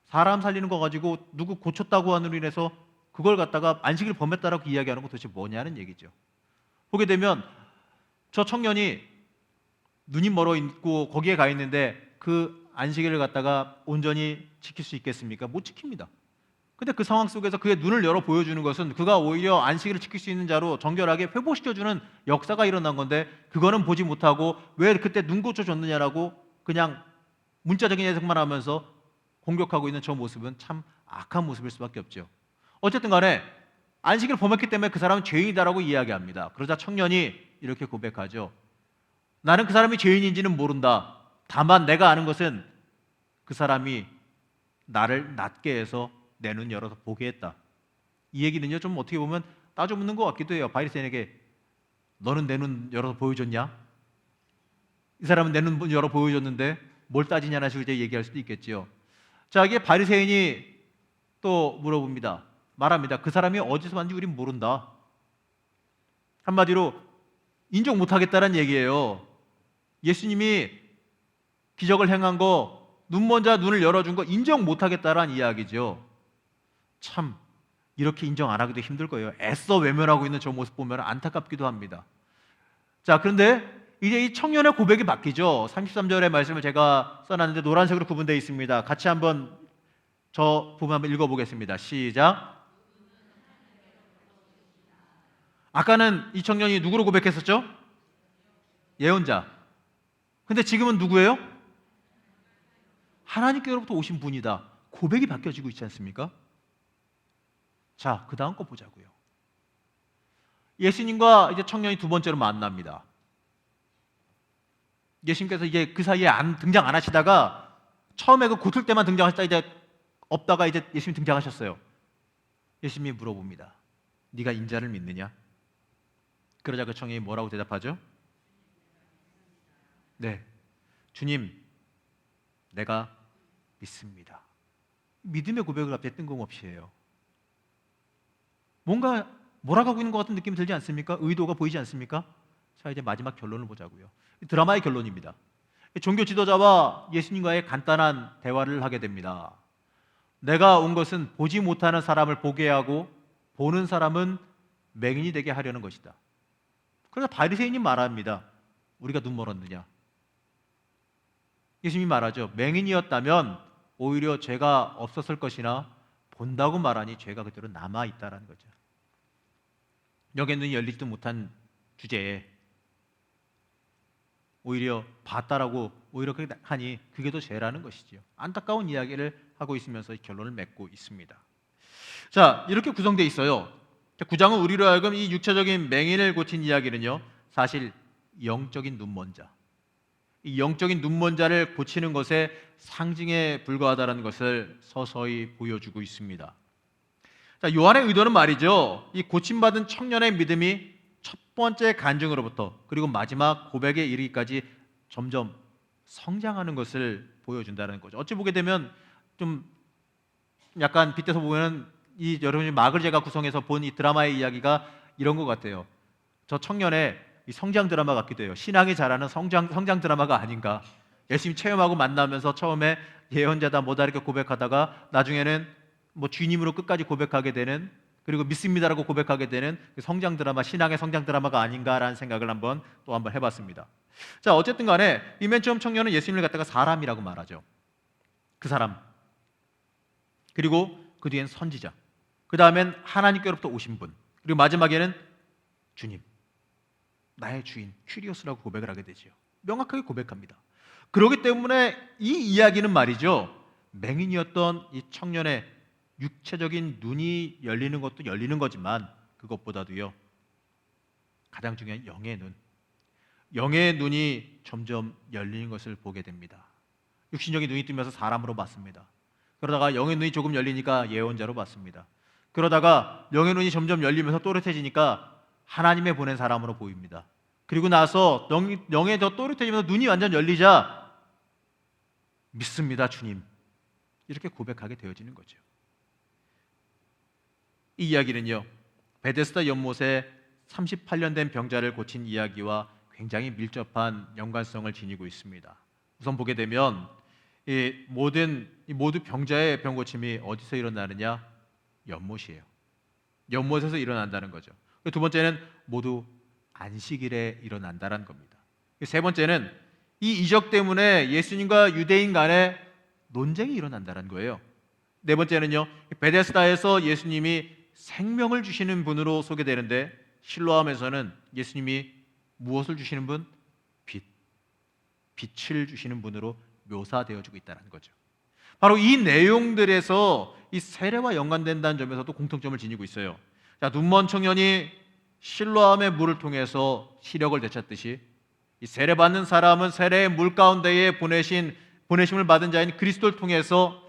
Speaker 1: 사람 살리는 거 가지고 누구 고쳤다고 하는 인해서 그걸 갖다가 안식일을 범했다라고 이야기하는 거 도대체 뭐냐는 얘기죠. 보게 되면 저 청년이 눈이 멀어 있고 거기에 가 있는데 그 안식일을 갖다가 온전히 지킬 수 있겠습니까? 못 지킵니다. 근데 그 상황 속에서 그의 눈을 열어 보여주는 것은 그가 오히려 안식일을 지킬 수 있는 자로 정결하게 회복시켜주는 역사가 일어난 건데, 그거는 보지 못하고 왜 그때 눈 고쳐줬느냐라고 그냥 문자적인 해석만 하면서 공격하고 있는 저 모습은 참 악한 모습일 수밖에 없죠. 어쨌든 간에 안식일을 범했기 때문에 그 사람은 죄인이다라고 이야기합니다. 그러자 청년이 이렇게 고백하죠. 나는 그 사람이 죄인인지는 모른다. 다만 내가 아는 것은 그 사람이 나를 낫게 해서 내 눈 열어서 보게 했다. 이 얘기는요, 좀 어떻게 보면 따져 묻는 것 같기도 해요. 바리새인에게 너는 내 눈 열어서 보여줬냐? 이 사람은 내 눈 열어 보여줬는데 뭘 따지냐는 식으로 얘기할 수도 있겠지요. 자, 이게 바리새인이 또 물어봅니다. 말합니다. 그 사람이 어디서 왔는지 우린 모른다. 한마디로 인정 못하겠다는 얘기예요. 예수님이 기적을 행한 거, 눈 먼 자 눈을 열어준 거 인정 못하겠다라는 이야기죠. 참 이렇게 인정 안 하기도 힘들 거예요. 애써 외면하고 있는 저 모습 보면 안타깝기도 합니다. 자, 그런데 이제 이 청년의 고백이 바뀌죠. 33절의 말씀을 제가 써놨는데 노란색으로 구분되어 있습니다. 같이 한번 저 부분 한번 읽어보겠습니다. 시작. 아까는 이 청년이 누구로 고백했었죠? 예언자. 근데 지금은 누구예요? 하나님께로부터 오신 분이다. 고백이 바뀌어지고 있지 않습니까? 자, 그 다음 거 보자고요. 예수님과 이제 청년이 두 번째로 만납니다. 예수님께서 이제 그 사이에 등장 안 하시다가 처음에 그 고틀 때만 등장하시다 이제 없다가 이제 예수님 등장하셨어요. 예수님이 물어봅니다. 네가 인자를 믿느냐? 그러자 그 청년이 뭐라고 대답하죠? 네, 주님, 내가 믿습니다. 믿음의 고백을 갑자기 뜬금없이 해요. 뭔가 몰아가고 있는 것 같은 느낌이 들지 않습니까? 의도가 보이지 않습니까? 자, 이제 마지막 결론을 보자고요. 드라마의 결론입니다. 종교 지도자와 예수님과의 간단한 대화를 하게 됩니다. 내가 온 것은 보지 못하는 사람을 보게 하고 보는 사람은 맹인이 되게 하려는 것이다. 그래서 바리새인이 말합니다. 우리가 눈 멀었느냐? 예수님이 말하죠. 맹인이었다면 오히려 죄가 없었을 것이나 본다고 말하니 죄가 그대로 남아있다라는 거죠. 영의 눈이 열리지도 못한 주제에 오히려 봤다라고 오히려 그렇게 하니 그게 더 죄라는 것이죠. 안타까운 이야기를 하고 있으면서 결론을 맺고 있습니다. 자, 이렇게 구성되어 있어요. 9장은 우리로 하여금 이 육체적인 맹인을 고친 이야기는요, 사실 영적인 눈먼자, 이 영적인 눈먼자를 고치는 것에 상징에 불과하다는 것을 서서히 보여주고 있습니다. 자, 요한의 의도는 말이죠, 이 고침받은 청년의 믿음이 첫 번째 간증으로부터 그리고 마지막 고백에 이르기까지 점점 성장하는 것을 보여준다는 거죠. 어찌 보게 되면 좀 약간 빗대서 보면 이 여러분이 막을 제가 구성해서 본 이 드라마의 이야기가 이런 것 같아요. 저 청년의 이 성장 드라마 같기도 해요. 신앙이 자라는 성장 드라마가 아닌가. 열심히 체험하고 만나면서 처음에 예언자다 뭐다 이렇게 고백하다가 나중에는 뭐 주님으로 끝까지 고백하게 되는, 그리고 믿습니다라고 고백하게 되는 성장 드라마, 신앙의 성장 드라마가 아닌가라는 생각을 한번 해봤습니다. 자, 어쨌든 간에 이 맨 처음 청년은 예수님을 갖다가 사람이라고 말하죠. 그 사람, 그리고 그 뒤엔 선지자, 그 다음엔 하나님께로부터 오신 분, 그리고 마지막에는 주님, 나의 주인 큐리오스라고 고백을 하게 되죠. 명확하게 고백합니다. 그렇기 때문에 이 이야기는 말이죠, 맹인이었던 이 청년의 육체적인 눈이 열리는 것도 열리는 거지만 그것보다도요, 가장 중요한 영의 눈이 점점 열리는 것을 보게 됩니다. 육신적인 눈이 뜨면서 사람으로 봤습니다. 그러다가 영의 눈이 조금 열리니까 예언자로 봤습니다. 그러다가 영의 눈이 점점 열리면서 또렷해지니까 하나님의 보낸 사람으로 보입니다. 그리고 나서 영에 더 또렷해지면서 눈이 완전 열리자 믿습니다, 주님, 이렇게 고백하게 되어지는 거죠. 이 이야기는요, 베데스다 연못에 38년 된 병자를 고친 이야기와 굉장히 밀접한 연관성을 지니고 있습니다. 우선 보게 되면 모두 병자의 병 고침이 어디서 일어나느냐? 연못이에요. 연못에서 일어난다는 거죠. 두 번째는 모두 안식일에 일어난다는 겁니다. 세 번째는 이 이적 때문에 예수님과 유대인 간에 논쟁이 일어난다는 거예요. 네 번째는요, 베데스다에서 예수님이 생명을 주시는 분으로 소개되는데 실로암에서는 예수님이 무엇을 주시는 분? 빛을 주시는 분으로 묘사되어지고 있다는 거죠. 바로 이 내용들에서 이 세례와 연관된다는 점에서도 공통점을 지니고 있어요. 자, 눈먼 청년이 실로암의 물을 통해서 시력을 되찾듯이 이 세례받는 사람은 세례의 물 가운데에 보내심을 받은 자인 그리스도를 통해서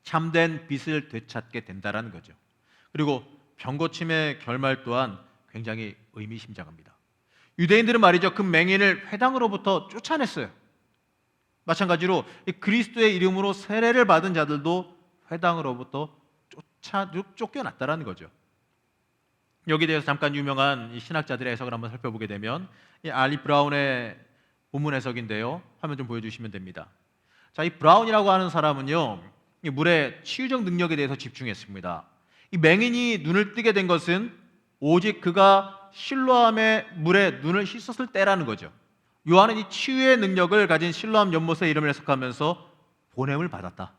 Speaker 1: 참된 빛을 되찾게 된다는 거죠. 그리고 병고침의 결말 또한 굉장히 의미심장합니다. 유대인들은 말이죠, 그 맹인을 회당으로부터 쫓아냈어요. 마찬가지로 그리스도의 이름으로 세례를 받은 자들도 회당으로부터 쫓겨났다는 거죠. 여기에 대해서 잠깐 유명한 이 신학자들의 해석을 한번 살펴보게 되면 이 알리 브라운의 본문 해석인데요, 화면 좀 보여주시면 됩니다. 자, 이 브라운이라고 하는 사람은요, 이 물의 치유적 능력에 대해서 집중했습니다. 이 맹인이 눈을 뜨게 된 것은 오직 그가 실로암의 물에 눈을 씻었을 때라는 거죠. 요한은 이 치유의 능력을 가진 실로암 연못의 이름을 해석하면서 보냄을 받았다,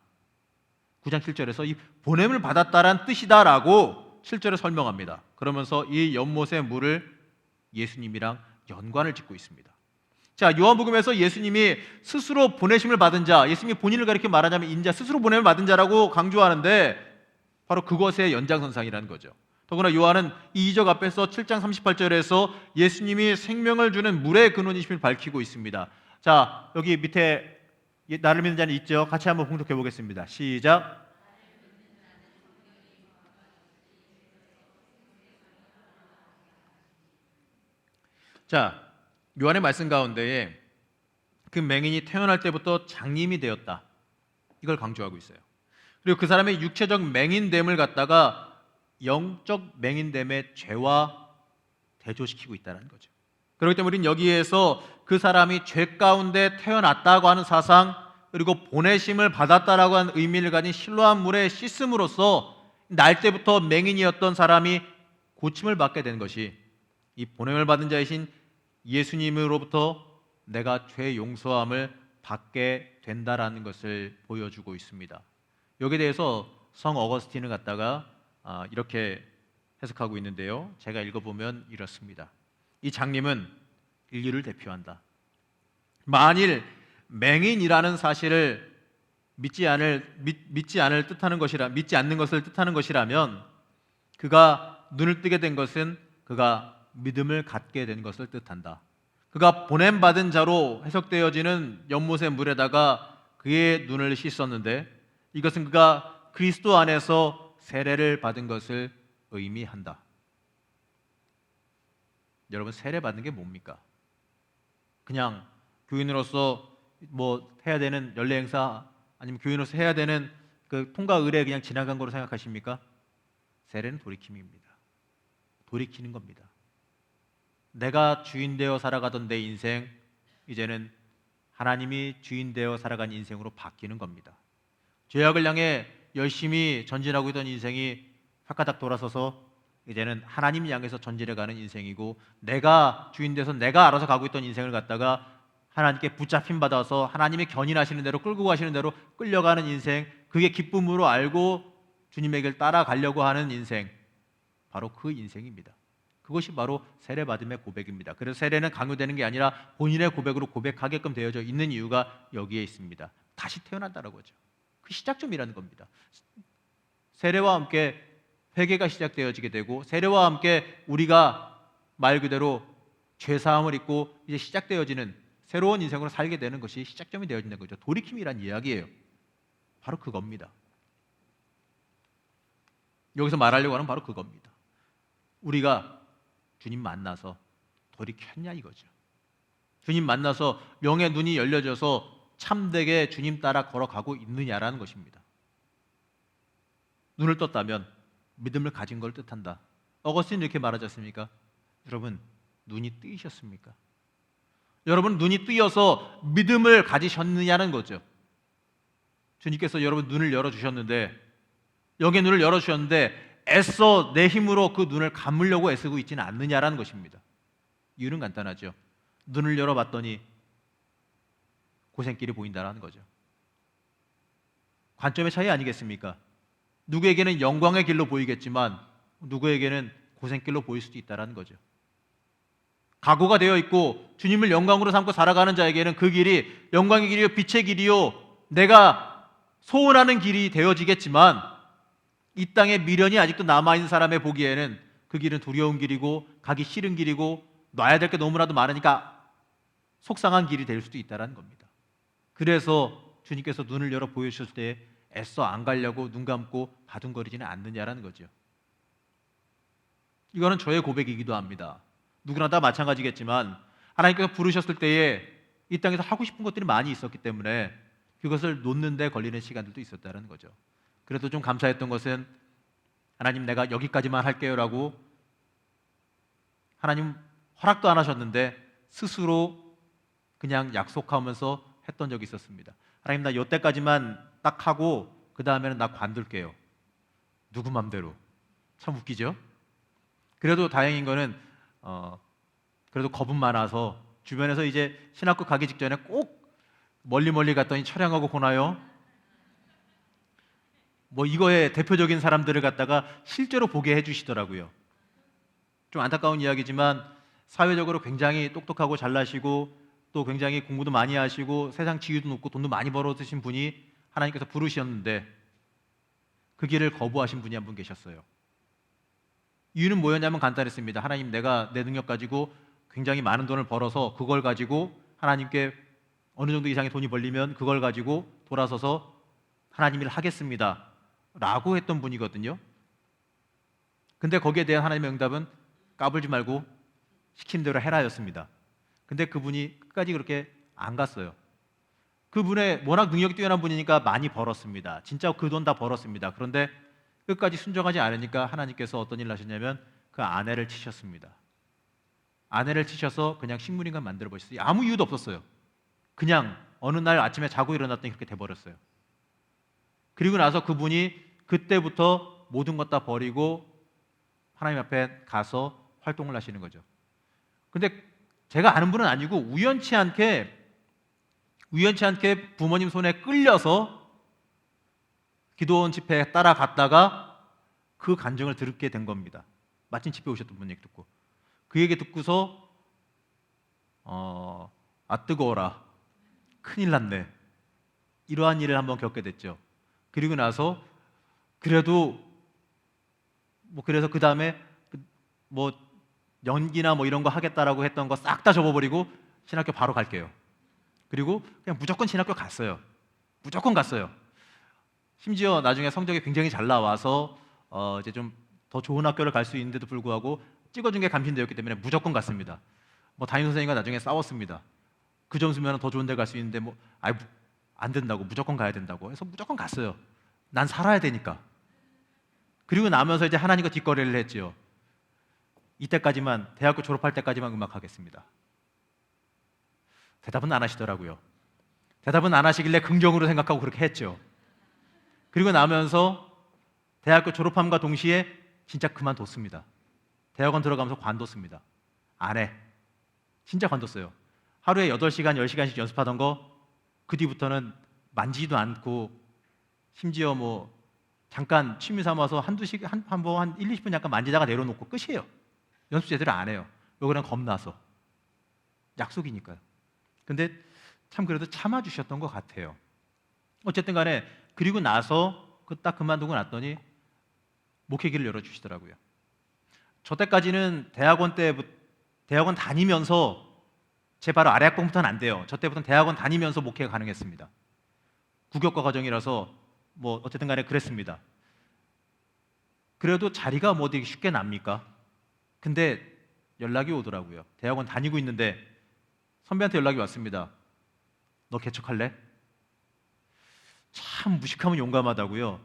Speaker 1: 9장 7절에서 이 보냄을 받았다란 뜻이다라고 7절에 설명합니다. 그러면서 이 연못의 물을 예수님이랑 연관을 짓고 있습니다. 자, 요한복음에서 예수님이 스스로 보내심을 받은 자, 예수님이 본인을 가리켜 말하자면 인자, 스스로 보냄을 받은 자라고 강조하는데 바로 그것의 연장선상이라는 거죠. 더구나 요한은 이 이적 앞에서 7장 38절에서 예수님이 생명을 주는 물의 근원이심을 밝히고 있습니다. 자, 여기 밑에 나를 믿는 자는 있죠. 같이 한번 봉독해 보겠습니다. 시작. 자, 요한의 말씀 가운데에 그 맹인이 태어날 때부터 장님이 되었다, 이걸 강조하고 있어요. 그리고 그 사람의 육체적 맹인됨을 갖다가 영적 맹인됨의 죄와 대조시키고 있다는 거죠. 그렇기 때문에 우리는 여기에서 그 사람이 죄 가운데 태어났다고 하는 사상, 그리고 보내심을 받았다라고 하는 의미를 가진 실로암 물에 씻음으로써 날 때부터 맹인이었던 사람이 고침을 받게 되는 것이 이 보냄을 받은 자이신 예수님으로부터 내가 죄 용서함을 받게 된다라는 것을 보여주고 있습니다. 여기에 대해서 성 어거스틴을 갖다가 이렇게 해석하고 있는데요, 제가 읽어보면 이렇습니다. 이 장님은 인류를 대표한다. 만일 맹인이라는 사실을 믿지 않는 것을 뜻하는 것이라면 그가 눈을 뜨게 된 것은 그가 믿음을 갖게 된 것을 뜻한다. 그가 보냄받은 자로 해석되어지는 연못의 물에다가 그의 눈을 씻었는데 이것은 그가 그리스도 안에서 세례를 받은 것을 의미한다. 여러분, 세례 받는 게 뭡니까? 그냥 교인으로서 뭐 해야 되는 연례 행사, 아니면 교인으로서 해야 되는 그 통과 의례 그냥 지나간 거로 생각하십니까? 세례는 돌이킴입니다. 돌이키는 겁니다. 내가 주인 되어 살아가던 내 인생, 이제는 하나님이 주인 되어 살아간 인생으로 바뀌는 겁니다. 죄악을 향해 열심히 전진하고 있던 인생이 획가닥 돌아서서 이제는 하나님 향해서 전진해가는 인생이고, 내가 주인 돼서 내가 알아서 가고 있던 인생을 갖다가 하나님께 붙잡힘 받아서 하나님이 견인하시는 대로 끌고 가시는 대로 끌려가는 인생, 그게 기쁨으로 알고 주님에게 따라가려고 하는 인생, 바로 그 인생입니다. 그것이 바로 세례받음의 고백입니다. 그래서 세례는 강요되는 게 아니라 본인의 고백으로 고백하게끔 되어져 있는 이유가 여기에 있습니다. 다시 태어난다는 거죠. 그 시작점이라는 겁니다. 세례와 함께 회개가 시작되어지게 되고, 세례와 함께 우리가 말 그대로 죄사함을 입고 이제 시작되어지는 새로운 인생으로 살게 되는 것이 시작점이 되어진다는 거죠. 돌이킴이란 이야기예요. 바로 그겁니다. 여기서 말하려고 하는 바로 그겁니다. 우리가 주님 만나서 돌이켰냐 이거죠. 주님 만나서 영의 눈이 열려져서 참되게 주님 따라 걸어가고 있느냐라는 것입니다. 눈을 떴다면 믿음을 가진 걸 뜻한다. 어거스틴 이렇게 말하지 않습니까? 여러분, 눈이 뜨이셨습니까? 여러분, 눈이 뜨여서 믿음을 가지셨느냐는 거죠. 주님께서 여러분 눈을 열어주셨는데, 영의 눈을 열어주셨는데 애써 내 힘으로 그 눈을 감으려고 애쓰고 있지는 않느냐라는 것입니다. 이유는 간단하죠. 눈을 열어봤더니 고생길이 보인다라는 거죠. 관점의 차이 아니겠습니까? 누구에게는 영광의 길로 보이겠지만 누구에게는 고생길로 보일 수도 있다라는 거죠. 각오가 되어 있고 주님을 영광으로 삼고 살아가는 자에게는 그 길이 영광의 길이요 빛의 길이요 내가 소원하는 길이 되어지겠지만, 이 땅에 미련이 아직도 남아있는 사람의 보기에는 그 길은 두려운 길이고 가기 싫은 길이고 놔야 될 게 너무나도 많으니까 속상한 길이 될 수도 있다는 겁니다. 그래서 주님께서 눈을 열어 보여주셨을 때 애써 안 가려고 눈 감고 바둥거리지는 않느냐라는 거죠. 이거는 저의 고백이기도 합니다. 누구나 다 마찬가지겠지만 하나님께서 부르셨을 때에 이 땅에서 하고 싶은 것들이 많이 있었기 때문에 그것을 놓는 데 걸리는 시간들도 있었다는 거죠. 그래도 좀 감사했던 것은 하나님 내가 여기까지만 할게요라고 하나님 허락도 안 하셨는데 스스로 그냥 약속하면서 했던 적이 있었습니다. 하나님 나 이때까지만 딱 하고 그 다음에는 나 관둘게요. 누구 맘대로. 참 웃기죠? 그래도 다행인 거는 그래도 겁은 많아서 주변에서 이제 신학교 가기 직전에 꼭 멀리 갔더니 촬영하고 보나요? 뭐 이거의 대표적인 사람들을 갖다가 실제로 보게 해주시더라고요. 좀 안타까운 이야기지만 사회적으로 굉장히 똑똑하고 잘나시고 또 굉장히 공부도 많이 하시고 세상 지위도 높고 돈도 많이 벌어드신 분이 하나님께서 부르셨는데 그 길을 거부하신 분이 한 분 계셨어요. 이유는 뭐였냐면 간단했습니다. 하나님, 내가 내 능력 가지고 굉장히 많은 돈을 벌어서 그걸 가지고 하나님께 어느 정도 이상의 돈이 벌리면 그걸 가지고 돌아서서 하나님 일 하겠습니다 라고 했던 분이거든요. 근데 거기에 대한 하나님의 응답은 까불지 말고 시킨 대로 해라였습니다. 근데 그분이 끝까지 그렇게 안 갔어요. 그분의 워낙 능력이 뛰어난 분이니까 많이 벌었습니다. 진짜 그 돈 다 벌었습니다. 그런데 끝까지 순종하지 않으니까 하나님께서 어떤 일을 하셨냐면 그 아내를 치셨습니다. 아내를 치셔서 그냥 식물인간 만들어 보셨어요. 아무 이유도 없었어요. 그냥 어느 날 아침에 자고 일어났더니 그렇게 돼버렸어요. 그리고 나서 그분이 그때부터 모든 것 다 버리고 하나님 앞에 가서 활동을 하시는 거죠. 근데 제가 아는 분은 아니고 우연치 않게 부모님 손에 끌려서 기도원 집회에 따라갔다가 그 간증을 듣게 된 겁니다. 마침 집회 오셨던 분 얘기 듣고 그 얘기 듣고서 뜨거워라, 큰일 났네, 이러한 일을 한번 겪게 됐죠. 그리고 나서 그래도 그래서 그 다음에 연기나 이런 거 하겠다라고 했던 거 싹 다 접어버리고 신학교 바로 갈게요. 그리고 그냥 무조건 신학교 갔어요. 무조건 갔어요. 심지어 나중에 성적이 굉장히 잘 나와서 이제 좀 더 좋은 학교를 갈 수 있는데도 불구하고 찍어준 게 감신대였기 때문에 무조건 갔습니다. 담임 선생님과 나중에 싸웠습니다. 그 점수면 더 좋은 데 갈 수 있는데 안 된다고, 무조건 가야 된다고 해서 무조건 갔어요. 난 살아야 되니까. 그리고 나면서 이제 하나님과 뒷거래를 했죠. 이때까지만, 대학교 졸업할 때까지만 음악하겠습니다. 대답은 안 하시더라고요. 대답은 안 하시길래 긍정으로 생각하고 그렇게 했죠. 그리고 나면서 대학교 졸업함과 동시에 진짜 그만뒀습니다. 대학원 들어가면서 관뒀습니다. 안 해. 진짜 관뒀어요. 하루에 8시간, 10시간씩 연습하던 거 그 뒤부터는 만지지도 않고, 심지어 잠깐 취미 삼아서 한 1, 20분 잠깐 만지다가 내려놓고 끝이에요. 연습 제대로 안 해요. 왜 그냥 겁나서. 약속이니까요. 근데 참 그래도 참아주셨던 것 같아요. 어쨌든 간에 그리고 나서 딱 그만두고 났더니 목회기를 열어주시더라고요. 저 때까지는 대학원 다니면서, 제 바로 아래 학번부터는 안 돼요. 저 때부터는 대학원 다니면서 목회가 가능했습니다. 국역과 과정이라서 어쨌든 간에 그랬습니다. 그래도 자리가 어디 쉽게 납니까? 근데 연락이 오더라고요. 대학원 다니고 있는데 선배한테 연락이 왔습니다. 너 개척할래? 참 무식하면 용감하다고요.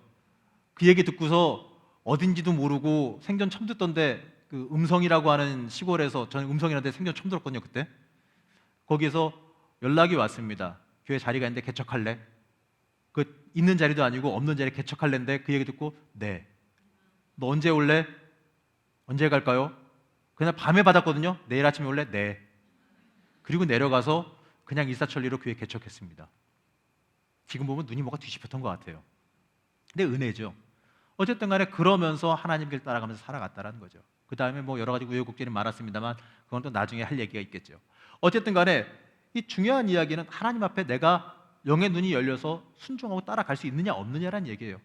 Speaker 1: 그 얘기 듣고서 어딘지도 모르고 생전 처음 듣던데, 그 음성이라고 하는 시골에서, 저는 음성이라는 데 생전 처음 들었거든요. 그때 거기에서 연락이 왔습니다. 교회 자리가 있는데 개척할래? 그 있는 자리도 아니고 없는 자리 개척할래인데 그 얘기 듣고 네. 너 언제 올래? 언제 갈까요? 그냥 밤에 받았거든요. 내일 아침에 올래? 네. 그리고 내려가서 그냥 일사천리로 교회 개척했습니다. 지금 보면 눈이 뭐가 뒤집혔던 것 같아요. 근데 은혜죠. 어쨌든 간에 그러면서 하나님 길 따라가면서 살아갔다라는 거죠. 그 다음에 여러 가지 우여곡절이 많았습니다만 그건 또 나중에 할 얘기가 있겠죠. 어쨌든 간에 이 중요한 이야기는 하나님 앞에 내가 영의 눈이 열려서 순종하고 따라갈 수 있느냐 없느냐라는 얘기예요.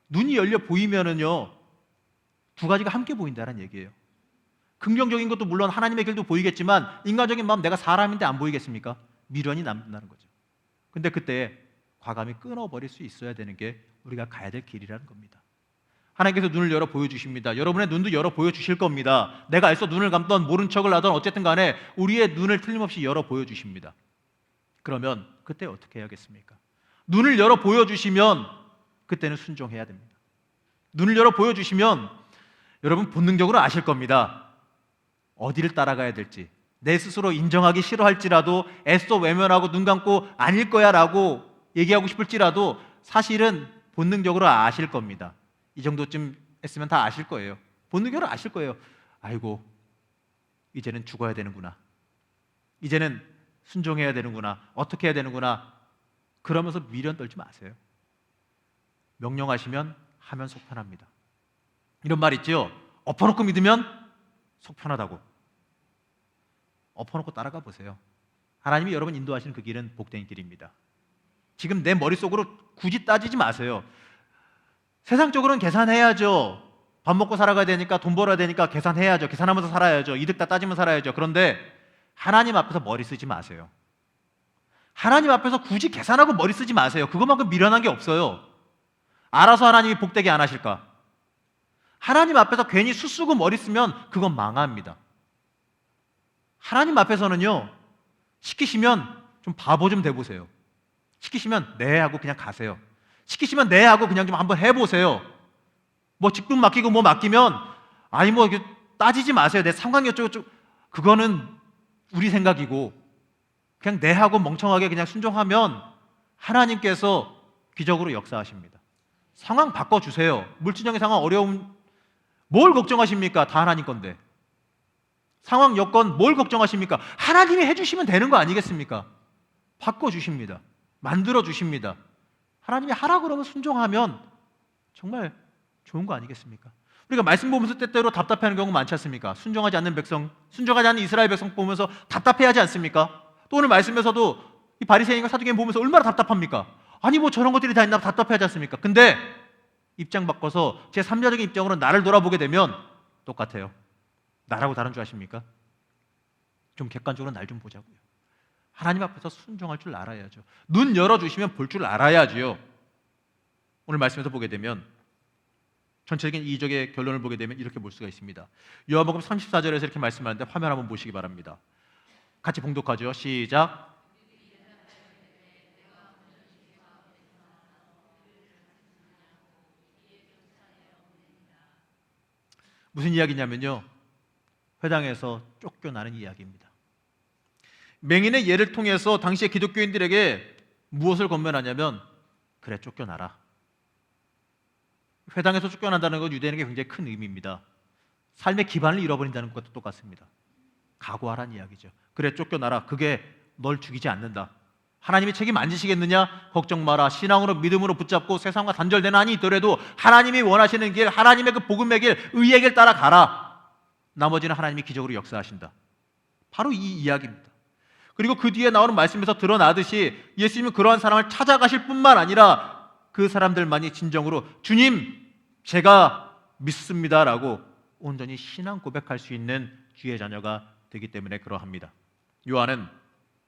Speaker 1: 눈이 열려 보이면은요, 두 가지가 함께 보인다는 얘기예요. 긍정적인 것도 물론 하나님의 길도 보이겠지만 인간적인 마음, 내가 사람인데 안 보이겠습니까? 미련이 남는다는 거죠. 근데 그때 과감히 끊어버릴 수 있어야 되는 게 우리가 가야 될 길이라는 겁니다. 하나님께서 눈을 열어 보여주십니다. 여러분의 눈도 열어 보여주실 겁니다. 내가 애써 눈을 감던 모른 척을 하던 어쨌든 간에 우리의 눈을 틀림없이 열어 보여주십니다. 그러면 그때 어떻게 해야겠습니까? 눈을 열어 보여주시면 그때는 순종해야 됩니다. 눈을 열어 보여주시면 여러분 본능적으로 아실 겁니다. 어디를 따라가야 될지. 내 스스로 인정하기 싫어할지라도, 애써 외면하고 눈 감고 아닐 거야 라고 얘기하고 싶을지라도 사실은 본능적으로 아실 겁니다. 이 정도쯤 했으면 다 아실 거예요. 본능적으로 아실 거예요. 아이고, 이제는 죽어야 되는구나. 이제는 순종해야 되는구나. 어떻게 해야 되는구나. 그러면서 미련 떨지 마세요. 명령하시면 하면 속 편합니다. 이런 말 있죠. 엎어놓고 믿으면 속 편하다고. 엎어놓고 따라가 보세요. 하나님이 여러분 인도하시는 그 길은 복된 길입니다. 지금 내 머릿속으로 굳이 따지지 마세요. 세상적으로는 계산해야죠. 밥 먹고 살아가야 되니까, 돈 벌어야 되니까 계산해야죠. 계산하면서 살아야죠. 이득 다 따지면 살아야죠. 그런데 하나님 앞에서 머리 쓰지 마세요. 하나님 앞에서 굳이 계산하고 머리 쓰지 마세요. 그것만큼 미련한 게 없어요. 알아서 하나님이 복되게 안 하실까? 하나님 앞에서 괜히 수 쓰고 머리 쓰면 그건 망합니다. 하나님 앞에서는요, 시키시면 좀 바보 좀 돼보세요. 시키시면 네 하고 그냥 가세요. 시키시면 네 하고 그냥 좀 한번 해보세요. 뭐 직분 맡기고 뭐 맡기면 아니 뭐 따지지 마세요. 내 상관이 어쩌고 그거는 우리 생각이고 그냥 네 하고 멍청하게 그냥 순종하면 하나님께서 기적으로 역사하십니다. 상황 바꿔주세요. 물질적인 상황 어려움 뭘 걱정하십니까? 다 하나님 건데. 상황 여건 뭘 걱정하십니까? 하나님이 해주시면 되는 거 아니겠습니까? 바꿔주십니다. 만들어주십니다. 하나님이 하라 그러면 순종하면 정말 좋은 거 아니겠습니까? 우리가 말씀 보면서 때때로 답답해하는 경우 많지 않습니까? 순종하지 않는 백성, 순종하지 않는 이스라엘 백성 보면서 답답해하지 않습니까? 또 오늘 말씀에서도 이 바리새인과 사두개인 보면서 얼마나 답답합니까? 아니 뭐 저런 것들이 다 있나 답답해하지 않습니까? 근데 입장 바꿔서 제 3자적인 입장으로 나를 돌아보게 되면 똑같아요. 나라고 다른 줄 아십니까? 좀 객관적으로 날 좀 보자고요. 하나님 앞에서 순종할 줄 알아야죠. 눈 열어주시면 볼 줄 알아야지요. 오늘 말씀에서 보게 되면 전체적인 이적의 결론을 보게 되면 이렇게 볼 수가 있습니다. 요한복음 34절에서 이렇게 말씀하는데 화면 한번 보시기 바랍니다. 같이 봉독하죠. 시작. 무슨 이야기냐면요, 회당에서 쫓겨나는 이야기입니다. 맹인의 예를 통해서 당시의 기독교인들에게 무엇을 권면하냐면 그래 쫓겨나라. 회당에서 쫓겨난다는 건 유대인에게 굉장히 큰 의미입니다. 삶의 기반을 잃어버린다는 것도 똑같습니다. 각오하라는 이야기죠. 그래 쫓겨나라. 그게 널 죽이지 않는다. 하나님이 책임 안 지시겠느냐? 걱정 마라. 신앙으로 믿음으로 붙잡고 세상과 단절되는 한이 있더라도 하나님이 원하시는 길, 하나님의 그 복음의 길, 의의 길 따라가라. 나머지는 하나님이 기적으로 역사하신다. 바로 이 이야기입니다. 그리고 그 뒤에 나오는 말씀에서 드러나듯이 예수님은 그러한 사람을 찾아가실 뿐만 아니라 그 사람들만이 진정으로 주님 제가 믿습니다라고 온전히 신앙 고백할 수 있는 주의 자녀가 되기 때문에 그러합니다. 요한은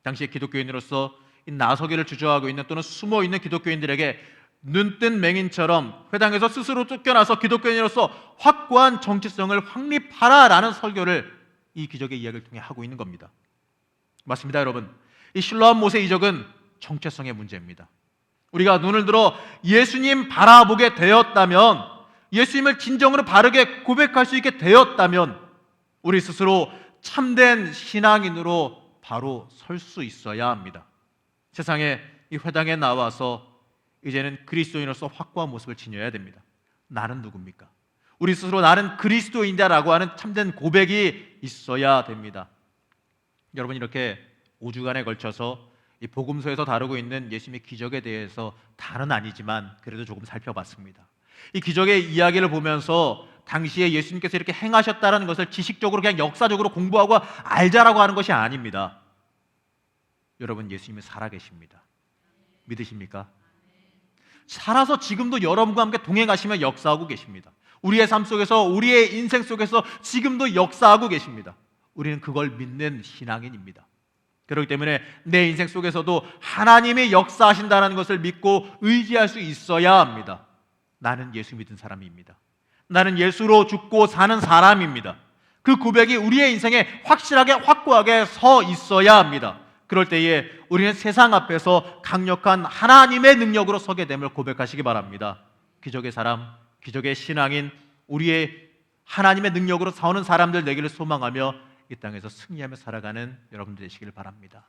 Speaker 1: 당시의 기독교인으로서 이 나서기를 주저하고 있는 또는 숨어있는 기독교인들에게 눈뜬 맹인처럼 회당에서 스스로 쫓겨나서 기독교인으로서 확고한 정체성을 확립하라라는 설교를 이 기적의 이야기를 통해 하고 있는 겁니다. 맞습니다, 여러분. 이 실로암 모세 이적은 정체성의 문제입니다. 우리가 눈을 들어 예수님 바라보게 되었다면, 예수님을 진정으로 바르게 고백할 수 있게 되었다면 우리 스스로 참된 신앙인으로 바로 설 수 있어야 합니다. 세상에 이 회당에 나와서 이제는 그리스도인으로서 확고한 모습을 지녀야 됩니다. 나는 누굽니까? 우리 스스로 나는 그리스도인이다라고 하는 참된 고백이 있어야 됩니다. 여러분, 이렇게 5주간에 걸쳐서 이 복음서에서 다루고 있는 예수님의 기적에 대해서 다는 아니지만 그래도 조금 살펴봤습니다. 이 기적의 이야기를 보면서 당시에 예수님께서 이렇게 행하셨다는 것을 지식적으로 그냥 역사적으로 공부하고 알자라고 하는 것이 아닙니다. 여러분, 예수님이 살아계십니다. 믿으십니까? 살아서 지금도 여러분과 함께 동행하시며 역사하고 계십니다. 우리의 삶 속에서, 우리의 인생 속에서 지금도 역사하고 계십니다. 우리는 그걸 믿는 신앙인입니다. 그렇기 때문에 내 인생 속에서도 하나님이 역사하신다는 것을 믿고 의지할 수 있어야 합니다. 나는 예수 믿은 사람입니다. 나는 예수로 죽고 사는 사람입니다. 그 고백이 우리의 인생에 확실하게 확고하게 서 있어야 합니다. 그럴 때에 우리는 세상 앞에서 강력한 하나님의 능력으로 서게 됨을 고백하시기 바랍니다. 기적의 사람, 기적의 신앙인, 우리의 하나님의 능력으로 싸우는 사람들 되기를 소망하며 이 땅에서 승리하며 살아가는 여러분들 되시기를 바랍니다.